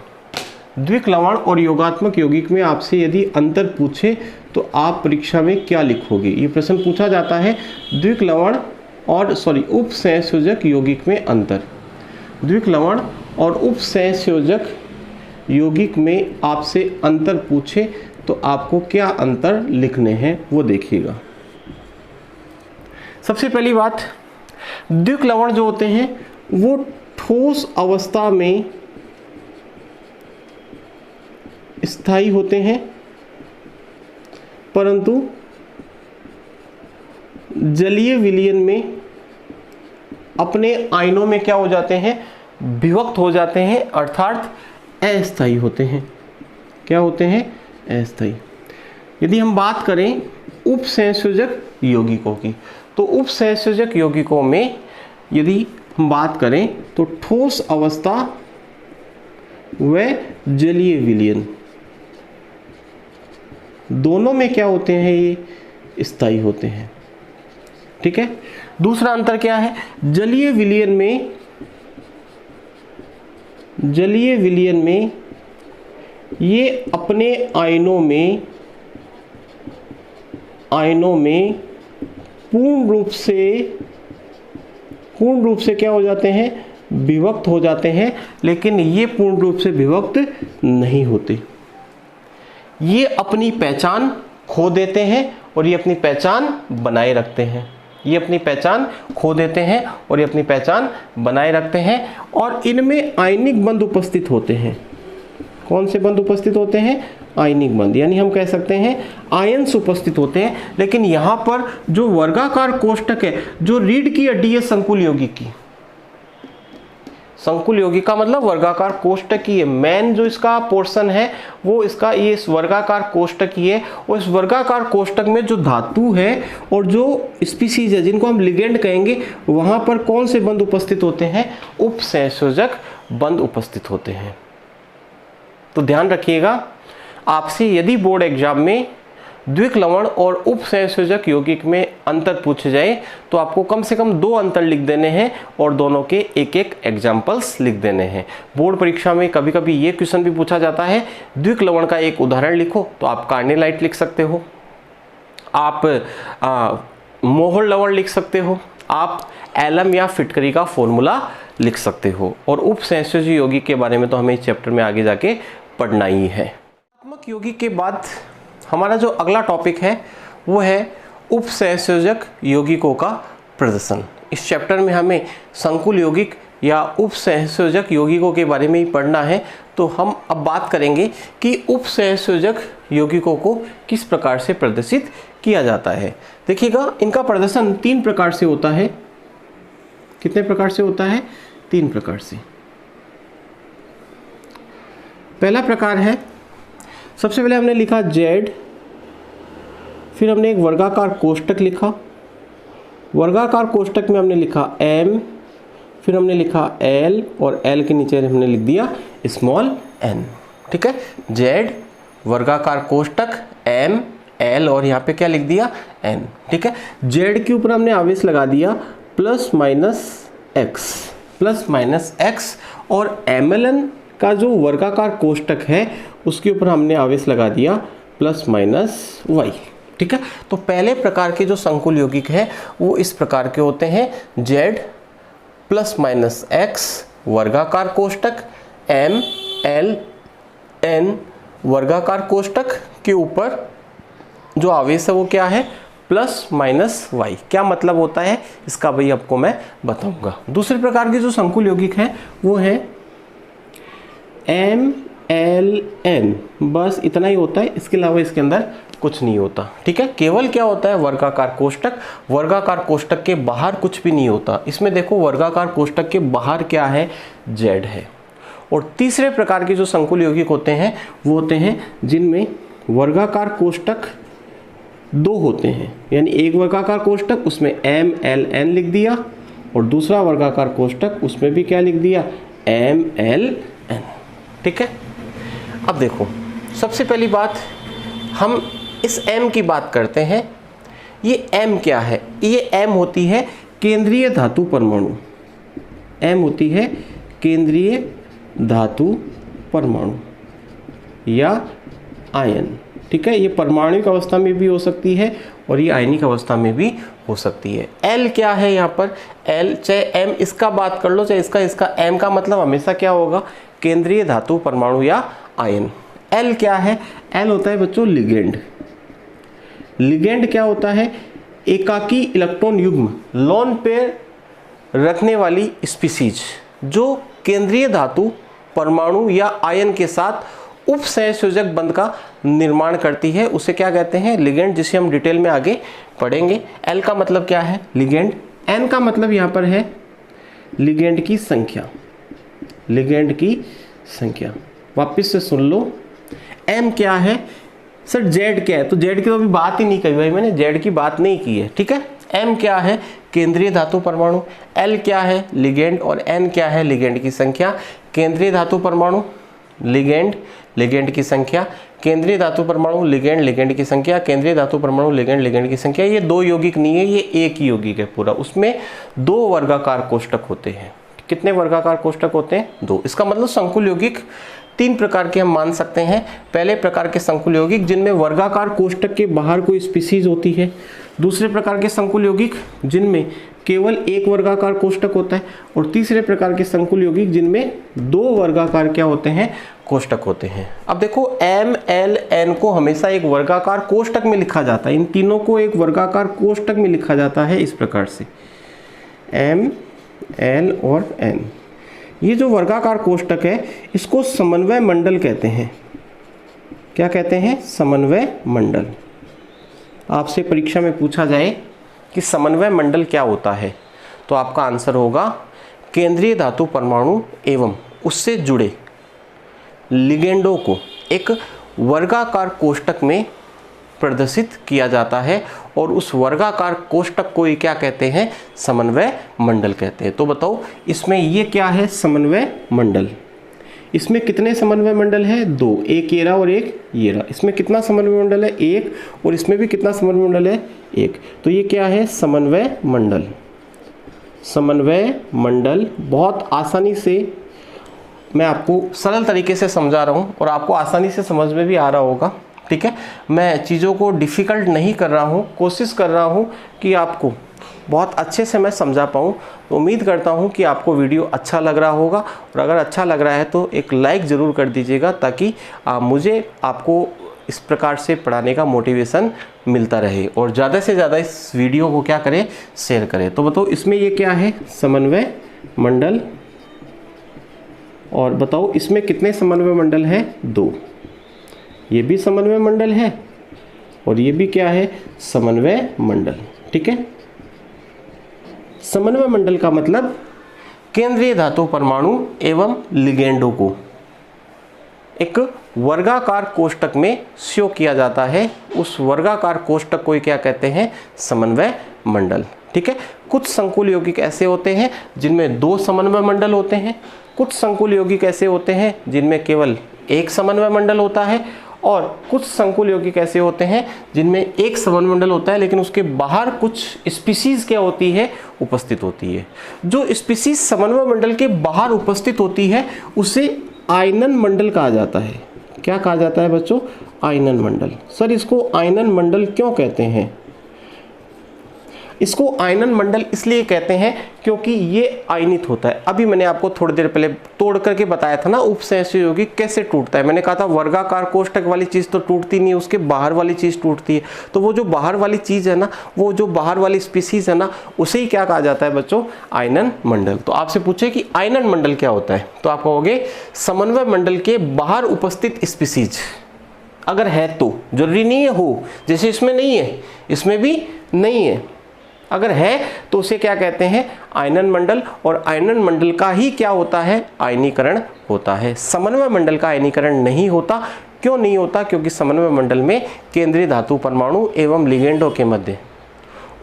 द्विक लवण और योगात्मक यौगिक में आपसे यदि अंतर पूछे तो आप परीक्षा में क्या लिखोगे। ये प्रश्न पूछा जाता है, द्विक लवण और उपसहसंयोजक यौगिक में अंतर। द्विक लवण और उपसहसंयोजक यौगिक में आपसे अंतर पूछे तो आपको क्या अंतर लिखने हैं वो देखिएगा। सबसे पहली बात, द्विक लवण जो होते हैं वो ठोस अवस्था में स्थायी होते हैं, परंतु जलीय विलयन में अपने आयनों में क्या हो जाते हैं, विभक्त हो जाते हैं, अर्थात अस्थायी होते हैं। क्या होते हैं, अस्थायी। यदि हम बात करें उपसहसंयोजक यौगिकों की, तो उपसहसंयोजक यौगिकों में यदि हम बात करें तो ठोस अवस्था व जलीय विलयन दोनों में क्या होते हैं, ये स्थायी होते हैं। ठीक है। दूसरा अंतर क्या है, जलीय विलयन में ये अपने आयनों में पूर्ण रूप से क्या हो जाते हैं, विभक्त हो जाते हैं, लेकिन ये पूर्ण रूप से विभक्त नहीं होते। ये अपनी पहचान खो देते हैं और ये अपनी पहचान बनाए रखते हैं। ये अपनी पहचान खो देते हैं और ये अपनी पहचान बनाए रखते हैं। और इनमें आयनिक बंध उपस्थित होते हैं। कौन से बंध उपस्थित होते हैं, आयनिक बंध, यानी हम कह सकते हैं आयन्स उपस्थित होते हैं। लेकिन यहाँ पर जो वर्गाकार कोष्ठक है, जो रीढ़ की हड्डी है संकुल यौगिक की, संकुल यौगिक का मतलब वर्गाकार कोष्ठक ही है। मेन जो इसका पोर्शन है वो इसका ये इस वर्गाकार कोष्ठक ही है। और इस वर्गाकार कोष्ठक में जो धातु है और जो स्पीसीज है जिनको हम लिगेंड कहेंगे, वहां पर कौन से बंध उपस्थित होते हैं, उपसंयोजक बंध उपस्थित होते हैं। तो ध्यान रखिएगा, आपसे यदि बोर्ड एग्जाम में द्विक लवण और उपसंयोजक यौगिक में अंतर पूछे जाए तो आपको कम से कम 2 अंतर लिख देने हैं और दोनों के एक एक एग्जाम्पल्स लिख देने हैं। बोर्ड परीक्षा में कभी कभी ये क्वेश्चन भी पूछा जाता है, द्विक लवण का एक उदाहरण लिखो, तो आप कार्नेलाइट लिख सकते हो, आप मोहर लवण लिख सकते हो, आप एलम या फिटकरी का फॉर्मूला लिख सकते हो। और उपसंयोजक यौगिक के बारे में तो हमें इस चैप्टर में आगे जाके पढ़ना ही है। आत्मक यौगिक के बाद हमारा जो अगला टॉपिक है वो है उपसंयोजक यौगिकों का प्रदर्शन। इस चैप्टर में हमें संकुल यौगिक या उपसंयोजक यौगिकों के बारे में ही पढ़ना है। तो हम अब बात करेंगे कि उपसंयोजक यौगिकों को किस प्रकार से प्रदर्शित किया जाता है। देखिएगा, इनका प्रदर्शन 3 प्रकार से होता है। कितने प्रकार से होता है, 3 प्रकार से। पहला प्रकार है, सबसे पहले हमने लिखा Z, फिर हमने एक वर्गाकार कोष्ठक लिखा, वर्गाकार कोष्ठक में हमने लिखा M, फिर हमने लिखा L और L के नीचे हमने लिख दिया स्मॉल n। ठीक है, Z वर्गाकार कोष्ठक M L और यहाँ पे क्या लिख दिया, n। ठीक है, Z के ऊपर हमने आवेश लगा दिया प्लस माइनस x और MLN का जो वर्गाकार कोष्ठक है उसके ऊपर हमने आवेश लगा दिया प्लस माइनस y। ठीक है, तो पहले प्रकार के जो संकुल यौगिक है वो इस प्रकार के होते हैं, Z प्लस माइनस x वर्गाकार कोष्ठक, M L N वर्गाकार कोष्ठक के ऊपर जो आवेश है वो क्या है, प्लस माइनस y। क्या मतलब होता है इसका भाई आपको मैं बताऊंगा। दूसरे प्रकार के जो संकुल यौगिक है वो है M L N, बस इतना ही होता है, इसके अलावा इसके अंदर कुछ नहीं होता। ठीक है, केवल क्या होता है, वर्गाकार कोष्ठक, वर्गाकार कोष्ठक के बाहर कुछ भी नहीं होता। इसमें देखो वर्गाकार कोष्ठक के बाहर क्या है, Z है। और तीसरे प्रकार के जो संकुल यौगिक होते हैं वो होते हैं जिनमें वर्गाकार कोष्ठक 2 होते हैं, यानी एक वर्गाकार कोष्ठक उसमें M L N लिख दिया और दूसरा वर्गाकार कोष्ठक उसमें भी क्या लिख दिया, M L N। ठीक है, अब देखो सबसे पहली बात हम इस M की बात करते हैं। ये M क्या है, ये M होती है केंद्रीय धातु परमाणु, M होती है केंद्रीय धातु परमाणु या आयन। ठीक है, ये परमाणुक अवस्था में भी हो सकती है और ये आयनिक अवस्था में भी हो सकती है। L क्या है यहाँ पर, L चाहे M इसका बात कर लो चाहे इसका M का मतलब हमेशा क्या होगा, केंद्रीय धातु परमाणु या आयन। L क्या है, L होता है बच्चों लिगेंड। लिगेंड क्या होता है, एकाकी इलेक्ट्रॉन युग्म, लोन पेयर रखने वाली स्पीसीज जो केंद्रीय धातु परमाणु या आयन के साथ उपसंयोजक बंध का निर्माण करती है, उसे क्या कहते हैं, लिगेंड, जिसे हम डिटेल में आगे पढ़ेंगे। L का मतलब क्या है, लिगेंड। N का मतलब यहाँ पर है लिगेंड की संख्या, लिगेंड की संख्या। वापस से सुन लो, M क्या है, सर Z क्या है, तो Z की तो अभी बात ही नहीं करी भाई मैंने, Z की बात नहीं की है। ठीक है, M क्या है केंद्रीय धातु परमाणु, L क्या है लिगेंड और N क्या है लिगेंड की संख्या। केंद्रीय धातु परमाणु लिगेंड, लिगेंड की संख्या, केंद्रीय धातु परमाणु लिगेंड, लिगेंड की संख्या, केंद्रीय धातु परमाणु लिगेंड, लिगेंड की संख्या। ये दो यौगिक नहीं है, ये एक ही यौगिक है पूरा। उसमें दो वर्गाकार कोष्टक होते हैं। कितने वर्गाकार कोष्टक होते हैं? दो। इसका मतलब संकुल यौगिक तीन प्रकार के हम मान सकते हैं। पहले प्रकार के संकुल यौगिक जिनमें वर्गाकार कोष्टक के बाहर कोई स्पीसीज होती है। दूसरे प्रकार के संकुल यौगिक जिनमें केवल एक वर्गाकार कोष्टक होता है। और तीसरे प्रकार के संकुल यौगिक जिनमें दो वर्गाकार क्या होते हैं? कोष्टक होते हैं। अब देखो M, L, N को हमेशा एक वर्गाकार कोष्टक में लिखा जाता है। इन तीनों को एक वर्गाकार कोष्टक में लिखा जाता है इस प्रकार से, M, L और N। ये जो वर्गाकार कोष्टक है इसको समन्वय मंडल कहते हैं। क्या कहते हैं? समन्वय मंडल। आपसे परीक्षा में पूछा जाए कि समन्वय मंडल क्या होता है तो आपका आंसर होगा केंद्रीय धातु परमाणु एवं उससे जुड़े लिगेंडों को एक वर्गाकार कोष्टक में प्रदर्शित किया जाता है और उस वर्गाकार कोष्टक को ये क्या कहते हैं? समन्वय मंडल कहते हैं। तो बताओ इसमें ये क्या है? समन्वय मंडल। इसमें कितने समन्वय मंडल है? दो, एक ये रहा और एक ये रहा। इसमें कितना समन्वय मंडल है? एक। और इसमें भी कितना समन्वय मंडल है? एक। तो ये क्या है? समन्वय मंडल। समन्वय मंडल बहुत आसानी से मैं आपको सरल तरीके से समझा रहा हूँ और आपको आसानी से समझ में भी आ रहा होगा। ठीक है, मैं चीज़ों को डिफ़िकल्ट नहीं कर रहा हूँ, कोशिश कर रहा हूँ कि आपको बहुत अच्छे से मैं समझा पाऊँ। तो उम्मीद करता हूँ कि आपको वीडियो अच्छा लग रहा होगा और अगर अच्छा लग रहा है तो एक लाइक ज़रूर कर दीजिएगा ताकि मुझे आपको इस प्रकार से पढ़ाने का मोटिवेशन मिलता रहे और ज़्यादा से ज़्यादा इस वीडियो को क्या करें? शेयर करें। तो बताओ इसमें ये क्या है? समन्वय मंडल। और बताओ इसमें कितने समन्वय मंडल है? दो। ये भी समन्वय मंडल है और ये भी क्या है? समन्वय मंडल। ठीक है, समन्वय मंडल का मतलब केंद्रीय धातु परमाणु एवं लिगेंडों को एक वर्गाकार कोष्टक में स्यो किया जाता है। उस वर्गाकार कोष्टक को क्या कहते हैं? समन्वय मंडल। ठीक है, कुछ संकुल यौगिक ऐसे होते हैं जिनमें दो समन्वय मंडल होते हैं। कुछ संकुल यौगिक ऐसे होते हैं जिनमें केवल एक समन्वय मंडल होता है और कुछ संकुल यौगिक ऐसे होते हैं जिनमें एक समन्वय मंडल होता है लेकिन उसके बाहर कुछ स्पीसीज क्या होती है? उपस्थित होती है। जो स्पीसीज समन्वय मंडल के बाहर उपस्थित होती है उसे आयनन मंडल कहा जाता है। क्या कहा जाता है बच्चों? आयनन मंडल। सर इसको आयनन मंडल क्यों कहते हैं? इसको आयनन मंडल इसलिए कहते हैं क्योंकि ये आयनित होता है। अभी मैंने आपको थोड़ी देर पहले तोड़ करके बताया था ना उपसहसुय यौगिक कैसे टूटता है। मैंने कहा था वर्गाकार कोष्टक वाली चीज़ तो टूटती नहीं, उसके बाहर वाली चीज़ टूटती है। तो वो जो बाहर वाली चीज़ है ना, वो जो बाहर वाली स्पीसीज है ना, उसे ही क्या कहा जाता है बच्चों? आयनन मंडल। तो आपसे पूछे कि आयनन मंडल क्या होता है तो आप कहोगे समन्वय मंडल के बाहर उपस्थित स्पीसीज अगर है तो, जरूरी नहीं है हो, जैसे इसमें नहीं है इसमें भी नहीं है, अगर है तो उसे क्या कहते हैं? आयनन मंडल। और आयनन मंडल का ही क्या होता है? आयनीकरण होता है। समन्वय मंडल का आयनीकरण नहीं होता। क्यों नहीं होता? क्योंकि समन्वय मंडल में केंद्रीय धातु परमाणु एवं लिगेंडों के मध्य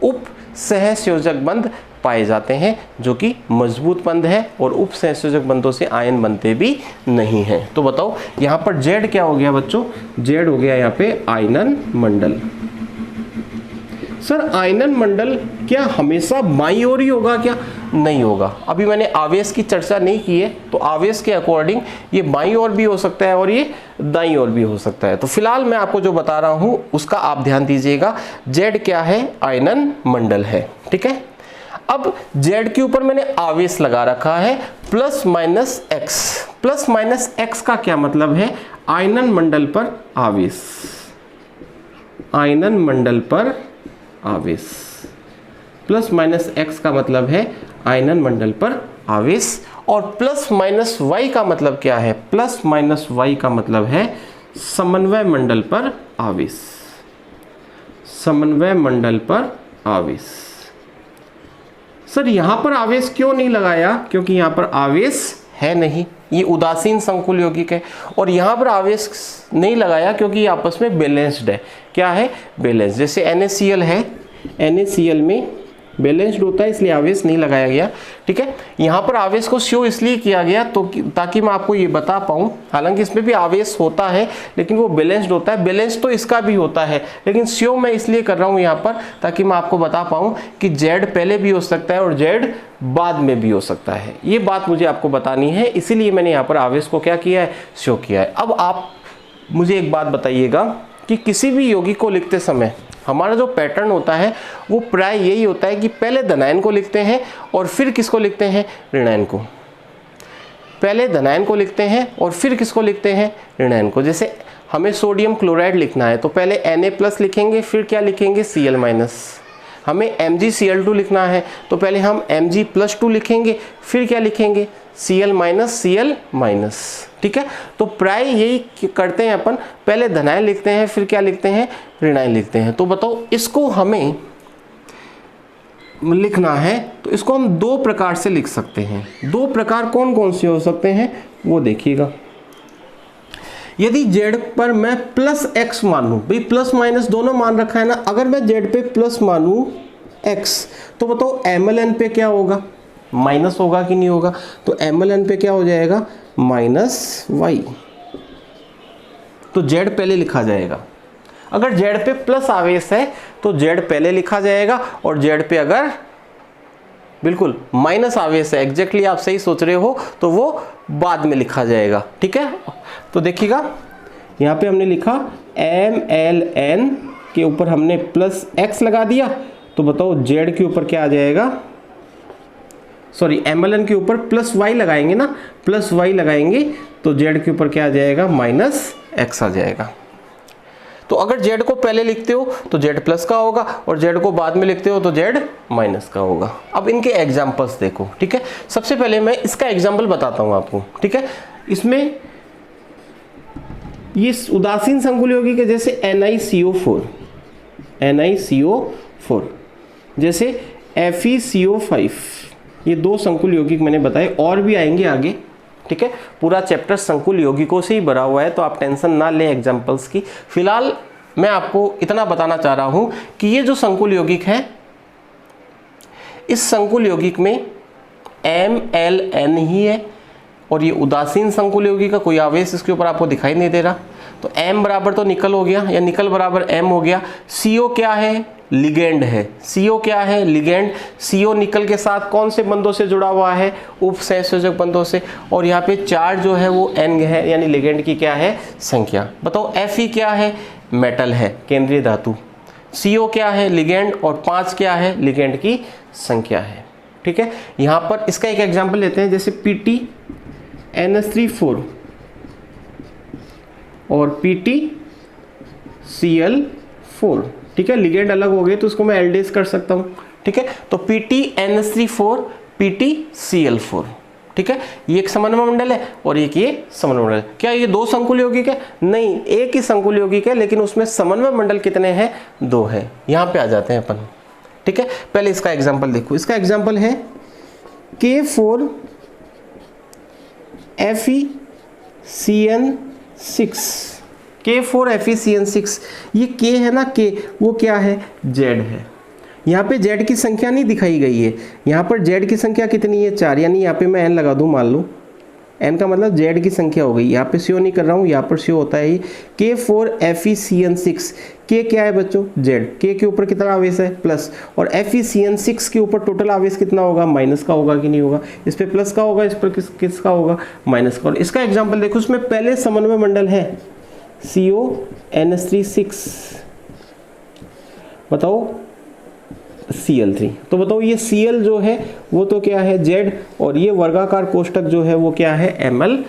उप सहसंयोजक बंध पाए जाते हैं जो कि मजबूत बंध है और उप सहसंयोजक बंधों से आयन बनते भी नहीं हैं। तो बताओ यहाँ पर जेड क्या हो गया बच्चों? जेड हो गया यहाँ पे आयनन मंडल। सर आयनन मंडल क्या हमेशा बाईं ओर ही होगा क्या? नहीं होगा। अभी मैंने आवेश की चर्चा नहीं की है तो आवेश के अकॉर्डिंग ये बाईं ओर भी हो सकता है और ये दाईं ओर भी हो सकता है। तो फिलहाल मैं आपको जो बता रहा हूँ उसका आप ध्यान दीजिएगा। जेड क्या है? आयनन मंडल है। ठीक है, अब जेड के ऊपर मैंने आवेश लगा रखा है plus minus x. Plus minus x का क्या मतलब है? आयनन मंडल पर आवेश। आयनन मंडल पर आवेश। प्लस माइनस एक्स का मतलब है आयनन मंडल पर आवेश। और प्लस माइनस वाई का मतलब क्या है? प्लस माइनस वाई का मतलब है समन्वय मंडल पर आवेश। समन्वय मंडल पर आवेश। सर यहां पर आवेश क्यों नहीं लगाया? क्योंकि यहां पर आवेश है नहीं, ये उदासीन संकुल यौगिक है। और यहाँ पर आवेश नहीं लगाया क्योंकि ये आपस में बैलेंस्ड है। क्या है? बैलेंस। जैसे NaCl है, NaCl में बैलेंस्ड होता है इसलिए आवेश नहीं लगाया गया। ठीक है, यहाँ पर आवेश को शो इसलिए किया गया तो ताकि मैं आपको ये बता पाऊँ, हालांकि इसमें भी आवेश होता है लेकिन वो बैलेंस्ड होता है, बैलेंस तो इसका भी होता है, लेकिन शो मैं इसलिए कर रहा हूँ यहाँ पर ताकि मैं आपको बता पाऊँ कि जेड पहले भी हो सकता है और जेड बाद में भी हो सकता है। ये बात मुझे आपको बतानी है, इसीलिए मैंने यहाँ पर आवेश को क्या किया है, शो किया है। अब आप मुझे एक बात बताइएगा कि किसी भी यौगिक को लिखते समय हमारा जो पैटर्न होता है वो प्राय यही होता है कि पहले धनायन को लिखते हैं और फिर किसको लिखते हैं, ऋणायन को। पहले धनायन को लिखते हैं और फिर किसको लिखते हैं, ऋणायन को। जैसे हमें सोडियम क्लोराइड लिखना है तो पहले Na+ लिखेंगे, फिर क्या लिखेंगे, Cl-। हमें MgCl2 लिखना है तो पहले हम Mg+2 लिखेंगे, फिर क्या लिखेंगे, Cl-Cl-। ठीक है, तो प्राय यही करते हैं अपन, पहले धनायन लिखते हैं फिर क्या लिखते हैं, ऋणायन लिखते हैं। तो बताओ इसको हमें लिखना है तो इसको हम दो प्रकार से लिख सकते हैं। दो प्रकार कौन कौन से हो सकते हैं वो देखिएगा। यदि Z पर मैं +x मानूं, भाई प्लस माइनस दोनों मान रखा है ना, अगर मैं Z पे प्लस मानूं x तो बताओ MlN पे क्या होगा, माइनस होगा कि नहीं होगा, तो MlN पे क्या हो जाएगा, -y। तो Z पहले लिखा जाएगा। अगर Z पे प्लस आवेश है तो Z पहले लिखा जाएगा और Z पे अगर बिल्कुल माइनस आवेश है, एग्जैक्टली आप सही सोच रहे हो, तो वो बाद में लिखा जाएगा। ठीक है, तो देखिएगा यहाँ पे हमने लिखा MlN के ऊपर हमने +x लगा दिया, तो बताओ Z के ऊपर क्या आ जाएगा, सॉरी MlN के ऊपर +y लगाएंगे ना, +y लगाएंगे तो Z के ऊपर क्या आ जाएगा, -x आ जाएगा। तो अगर Z को पहले लिखते हो तो Z प्लस का होगा और Z को बाद में लिखते हो तो Z माइनस का होगा। अब इनके एग्जाम्पल्स देखो। ठीक है, सबसे पहले मैं इसका एग्जाम्पल बताता हूँ आपको। ठीक है, इसमें ये उदासीन संकुल यौगिक है, जैसे NiCO4, जैसे FeCO5, ये दो संकुल यौगिक मैंने बताए, और भी आएंगे आगे। ठीक है, पूरा चैप्टर संकुल यौगिकों से ही भरा हुआ है, तो आप टेंशन ना लें एग्जाम्पल्स की। फिलहाल मैं आपको इतना बताना चाह रहा हूं कि ये जो संकुल यौगिक है, इस संकुल यौगिक में MlN ही है और ये उदासीन संकुल यौगिक का कोई आवेश इसके ऊपर आपको दिखाई नहीं दे रहा, तो M बराबर तो निकल हो गया या निकल बराबर M हो गया। CO क्या है, लिगेंड है। CO क्या है, लिगेंड। CO निकल के साथ कौन से बंधों से जुड़ा हुआ है, उपसहसंयोजक बंधों से, और यहाँ पे 4 जो है वो N है, यानी लिगेंड की क्या है, संख्या। बताओ Fe क्या है, मेटल है, केंद्रीय धातु। CO क्या है, लिगेंड, और 5 क्या है, लिगेंड की संख्या है। ठीक है, यहाँ पर इसका एक एग्जाम्पल लेते हैं, जैसे PtNH3 और PtCl4। ठीक है, लिगेंड अलग हो गए तो उसको मैं एल्डेस कर सकता हूँ। ठीक है, तो PtNH3 PtCl4। ठीक है, ये एक समन्वय मंडल है और एक ये समन्वय मंडल है। क्या ये दो संकुल यौगिक है, नहीं, एक ही संकुल यौगिक है, लेकिन उसमें समन्वय मंडल कितने हैं, 2 है। यहाँ पे आ जाते हैं अपन। ठीक है, पहले इसका एग्जाम्पल देखो। इसका एग्जाम्पल है K4FeCN6। K4FeCN6, ये K है ना, K वो क्या है, Z है। यहाँ पे Z की संख्या नहीं दिखाई गई है, यहाँ पर Z की संख्या कितनी है, 4, यानी यहाँ पे मैं N लगा दूँ, मान लो N का मतलब Z की संख्या हो गई। यहाँ पे शो नहीं कर रहा हूँ, यहाँ पर शो होता है ये K4FeCN6। K क्या है बच्चों, Z। K के ऊपर कितना आवेश है, प्लस, और FeCN6 के ऊपर टोटल आवेश कितना होगा, माइनस का होगा कि नहीं होगा, इस पे प्लस का होगा, इस पर किसका होगा, माइनस का। और इसका एग्जाम्पल देखो, उसमें पहले समन्वय मंडल है CONH3 बताओ Cl3। तो बताओ ये Cl जो है वो तो क्या है, Z, और ये वर्गाकार कोष्टक जो है वो क्या है, MlN।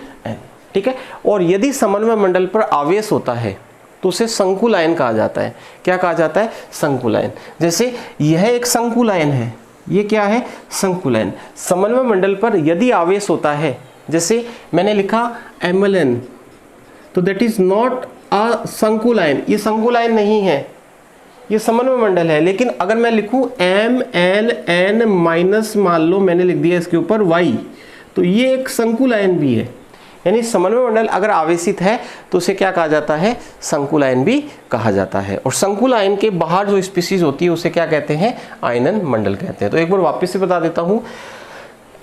ठीक है, और यदि समन्वय मंडल पर आवेश होता है तो उसे संकुलायन कहा जाता है। क्या कहा जाता है, संकुलायन। जैसे यह एक संकुलायन है, ये क्या है, संकुलायन। समन्वय मंडल पर यदि आवेश होता है, जैसे मैंने लिखा MlN, तो दैट इज नॉट अ संकुलायन, ये संकुलायन नहीं है, ये समन्वय मंडल है। लेकिन अगर मैं लिखूं MlN माइनस, मान लो मैंने लिख दिया इसके ऊपर Y, तो ये एक संकुलायन भी है। यानी समन्वय मंडल अगर आवेशित है तो उसे क्या कहा जाता है, संकुल आयन भी कहा जाता है। और संकुल आयन के बाहर जो स्पीसीज होती है उसे क्या कहते हैं, आयनन मंडल कहते हैं। तो एक बार वापस से बता देता हूँ,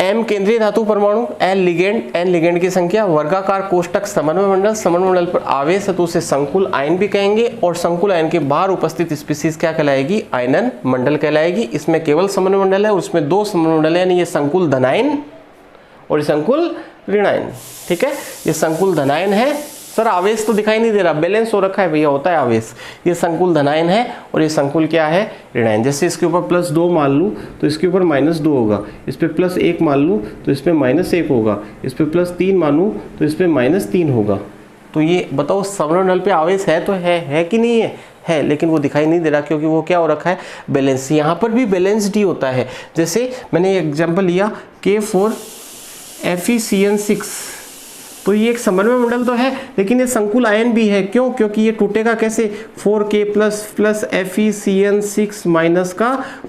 M केंद्रीय धातु परमाणु, L लिगेंड, N लिगेंड की संख्या, वर्गाकार कोष्ठक समन्वय मंडल, समन्वय मंडल पर आवेश है तो उसे संकुल आयन भी कहेंगे। और संकुल आयन के बाहर उपस्थित स्पीसीज क्या कहलाएगी, आयनन मंडल कहलाएगी। इसमें केवल समन्वय मंडल है, उसमें 2 समन्वय मंडल है, यानी ये संकुल धनायन और ये संकुल ऋणायन। ठीक है, ये संकुल धनायन है। सर आवेश तो दिखाई नहीं दे रहा, बैलेंस हो रखा है भैया, होता है आवेश। ये संकुल धनायन है और ये संकुल क्या है, ऋणायन। जैसे इसके ऊपर +2 मान लूँ तो इसके ऊपर -2 होगा, इस पर +1 मान लूँ तो इस पर -1 होगा, इस पर +3 मानूँ तो इस पर -3 होगा। तो ये बताओ समन्वय मंडल पे आवेश है तो है कि नहीं है, लेकिन वो दिखाई नहीं दे रहा क्योंकि वो क्या हो रखा है, बैलेंस। यहाँ पर भी बैलेंस्ड ही होता है। जैसे मैंने एग्जाम्पल लिया K4FeCN6, तो ये एक समन्वय मंडल तो है लेकिन ये संकुल आयन भी है। क्यों? क्योंकि ये टूटेगा कैसे, 4K प्लस FeCN6 -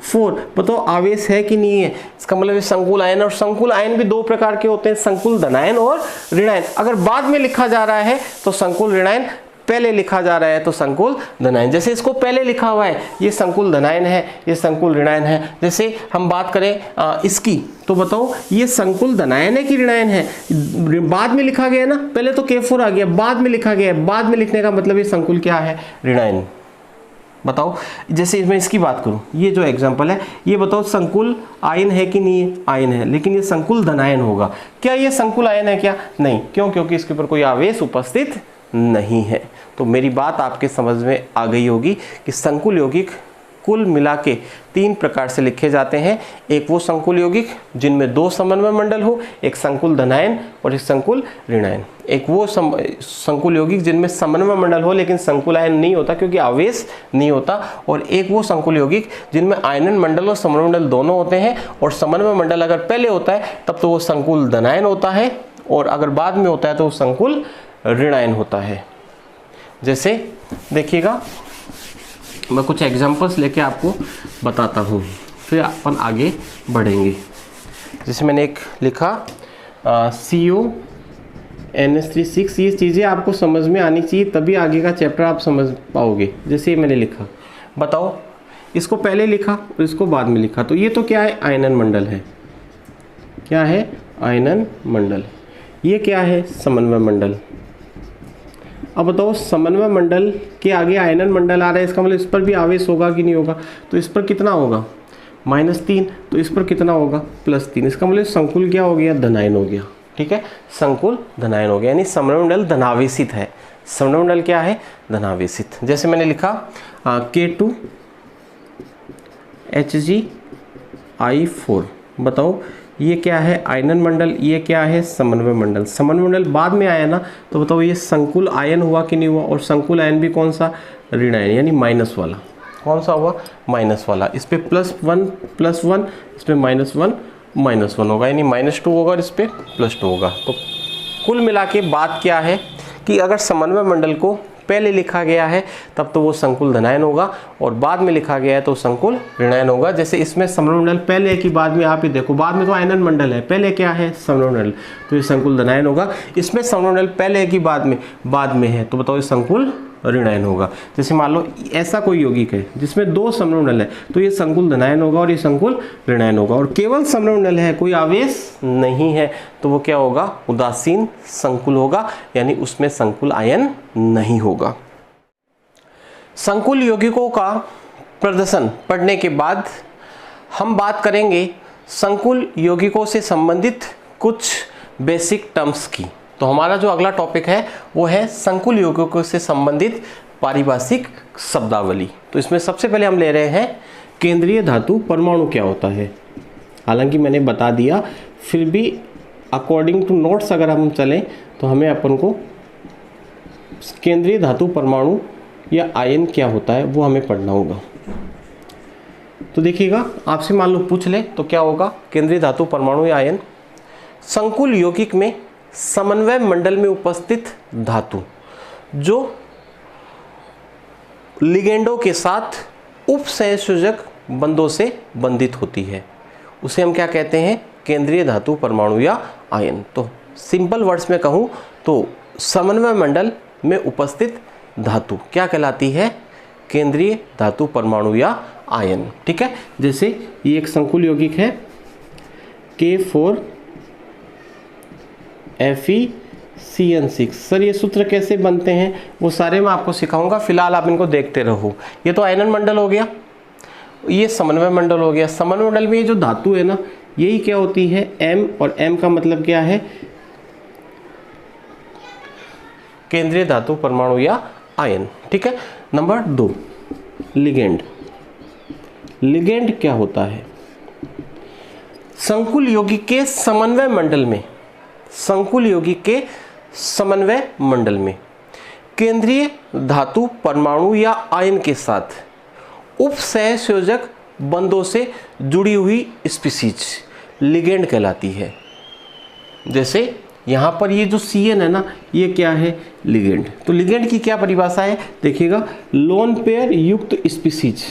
4। बताओ आवेश है कि नहीं है, इसका मतलब ये संकुल आयन। और संकुल आयन भी 2 प्रकार के होते हैं, संकुल धनायन और ऋणायन। अगर बाद में लिखा जा रहा है तो संकुल ऋणायन, पहले लिखा जा रहा है तो संकुल धनायन। जैसे इसको पहले लिखा हुआ है ये संकुल धनायन है, ये संकुल ऋणायन है। जैसे हम बात करें इसकी, तो बताओ ये संकुल धनायन है कि ऋणायन है। बाद में लिखा गया ना, पहले तो K4 आ गया, बाद में लिखा गया, बाद में लिखने का मतलब ये संकुल क्या है, ऋणायन। बताओ जैसे मैं इसकी बात करूं, ये जो एग्जांपल है, ये बताओ संकुल आयन है कि नहीं है, आयन है, लेकिन ये संकुल धनायन होगा। क्या ये संकुल आयन है क्या, नहीं। क्यों? क्योंकि इसके ऊपर कोई आवेश उपस्थित नहीं है। तो मेरी बात आपके समझ में आ गई होगी कि संकुल यौगिक कुल मिला के 3 प्रकार से लिखे जाते हैं। एक वो संकुल यौगिक जिनमें 2 समन्वय मंडल हो, एक संकुल धनायन और एक संकुल ऋणायन। एक वो संकुल यौगिक जिनमें समन्वय मंडल हो लेकिन संकुल आयन नहीं होता क्योंकि आवेश नहीं होता। और एक वो संकुल यौगिक जिनमें आयनन मंडल और समन्वय मंडल दोनों होते हैं, और समन्वय मंडल अगर पहले होता है तब तो वो संकुल धनायन होता है, और अगर बाद में होता है तो वो संकुल ऋणायन होता है। जैसे देखिएगा, मैं कुछ एग्जांपल्स लेके आपको बताता हूँ, फिर अपन आगे बढ़ेंगे। जैसे मैंने एक लिखा CONH3,6। ये चीज़ें आपको समझ में आनी चाहिए तभी आगे का चैप्टर आप समझ पाओगे। जैसे मैंने लिखा, बताओ इसको पहले लिखा और इसको बाद में लिखा, तो ये तो क्या है, आयनन मंडल है। क्या है, आयनन मंडल। ये क्या है, समन्वय मंडल। अब बताओ समन्वय मंडल के आगे आयनन मंडल आ रहा है, इसका मतलब इस पर भी आवेश होगा कि नहीं होगा। तो इस पर कितना होगा, -3, तो इस पर कितना होगा, +3। इसका मतलब संकुल क्या हो गया, धनायन हो गया। ठीक है, संकुल धनायन हो गया, यानी समन्वय मंडल धनावेशित है। समन्वय मंडल क्या है, धनावेशित। जैसे मैंने लिखा K2HgI4। बताओ ये क्या है, आयनन मंडल, ये क्या है, समन्वय मंडल। समन्वय मंडल बाद में आया ना, तो बताओ ये संकुल आयन हुआ कि नहीं हुआ। और संकुल आयन भी कौन सा, ऋणायन, यानी माइनस वाला। कौन सा हुआ, माइनस वाला। इस पे +1 इस पे -1 होगा, यानी -2 होगा और इस पे +2 होगा। तो कुल मिला के बात क्या है कि अगर समन्वय मंडल को पहले लिखा गया है तब तो वो संकुल धनायन होगा, और बाद में लिखा गया है तो संकुल ऋणायन होगा। जैसे इसमें समन्वय मंडल पहले है कि बाद में, आप ही देखो, बाद में तो आयनन मंडल है, पहले क्या है, समन्वय मंडल, तो ये संकुल धनायन होगा। इसमें समन्वय मंडल पहले है कि बाद में है, तो बताओ ये संकुल ऋणायन होगा। जैसे मान लो ऐसा कोई यौगिक है जिसमें 2 समन्वय मंडल है, तो ये संकुल धनायन होगा और ये संकुल ऋणायन होगा। और केवल समन्वय मंडल है, कोई आवेश नहीं है, तो वो क्या होगा, उदासीन संकुल होगा, यानी उसमें संकुल आयन नहीं होगा। संकुल यौगिकों का प्रदर्शन पढ़ने के बाद हम बात करेंगे संकुल यौगिकों से संबंधित कुछ बेसिक टर्म्स की। तो हमारा जो अगला टॉपिक है वो है संकुल यौगिकों से संबंधित पारिभाषिक शब्दावली। तो इसमें सबसे पहले हम ले रहे हैं केंद्रीय धातु परमाणु क्या होता है। हालांकि मैंने बता दिया, फिर भी अकॉर्डिंग टू नोट्स अगर हम चलें तो हमें अपन को केंद्रीय धातु परमाणु या आयन क्या होता है वो हमें पढ़ना होगा। तो देखिएगा, आपसे मान लो पूछ ले तो क्या होगा, केंद्रीय धातु परमाणु या आयन, संकुल यौगिक में समन्वय मंडल में उपस्थित धातु जो लिगेंडों के साथ उपसहसंयोजक बंधों से बंधित होती है, उसे हम क्या कहते हैं, केंद्रीय धातु परमाणु या आयन। तो सिंपल वर्ड्स में कहूँ तो समन्वय मंडल में उपस्थित धातु क्या कहलाती है? केंद्रीय धातु परमाणु या आयन। ठीक है, जैसे ये एक संकुल यौगिक है K4FeCN6। सर ये सूत्र कैसे बनते हैं वो सारे मैं आपको सिखाऊंगा, फिलहाल आप इनको देखते रहो। ये तो आयनन मंडल हो गया, ये समन्वय मंडल हो गया। समन्वय मंडल में ये जो धातु है ना, यही क्या होती है? M, और M का मतलब क्या है? केंद्रीय धातु परमाणु या आयन। ठीक है। Number 2, ligand. लिगेंड क्या होता है? संकुल यौगिक के समन्वय मंडल में, संकुल यौगिक के समन्वय मंडल में केंद्रीय धातु परमाणु या आयन के साथ उप सहसंयोजक बंधों से जुड़ी हुई स्पीसीज लिगेंड कहलाती है। जैसे यहाँ पर ये जो CN है ना, ये क्या है? लिगेंड। तो लिगेंड की क्या परिभाषा है देखिएगा, लोन पेयर युक्त स्पीसीज।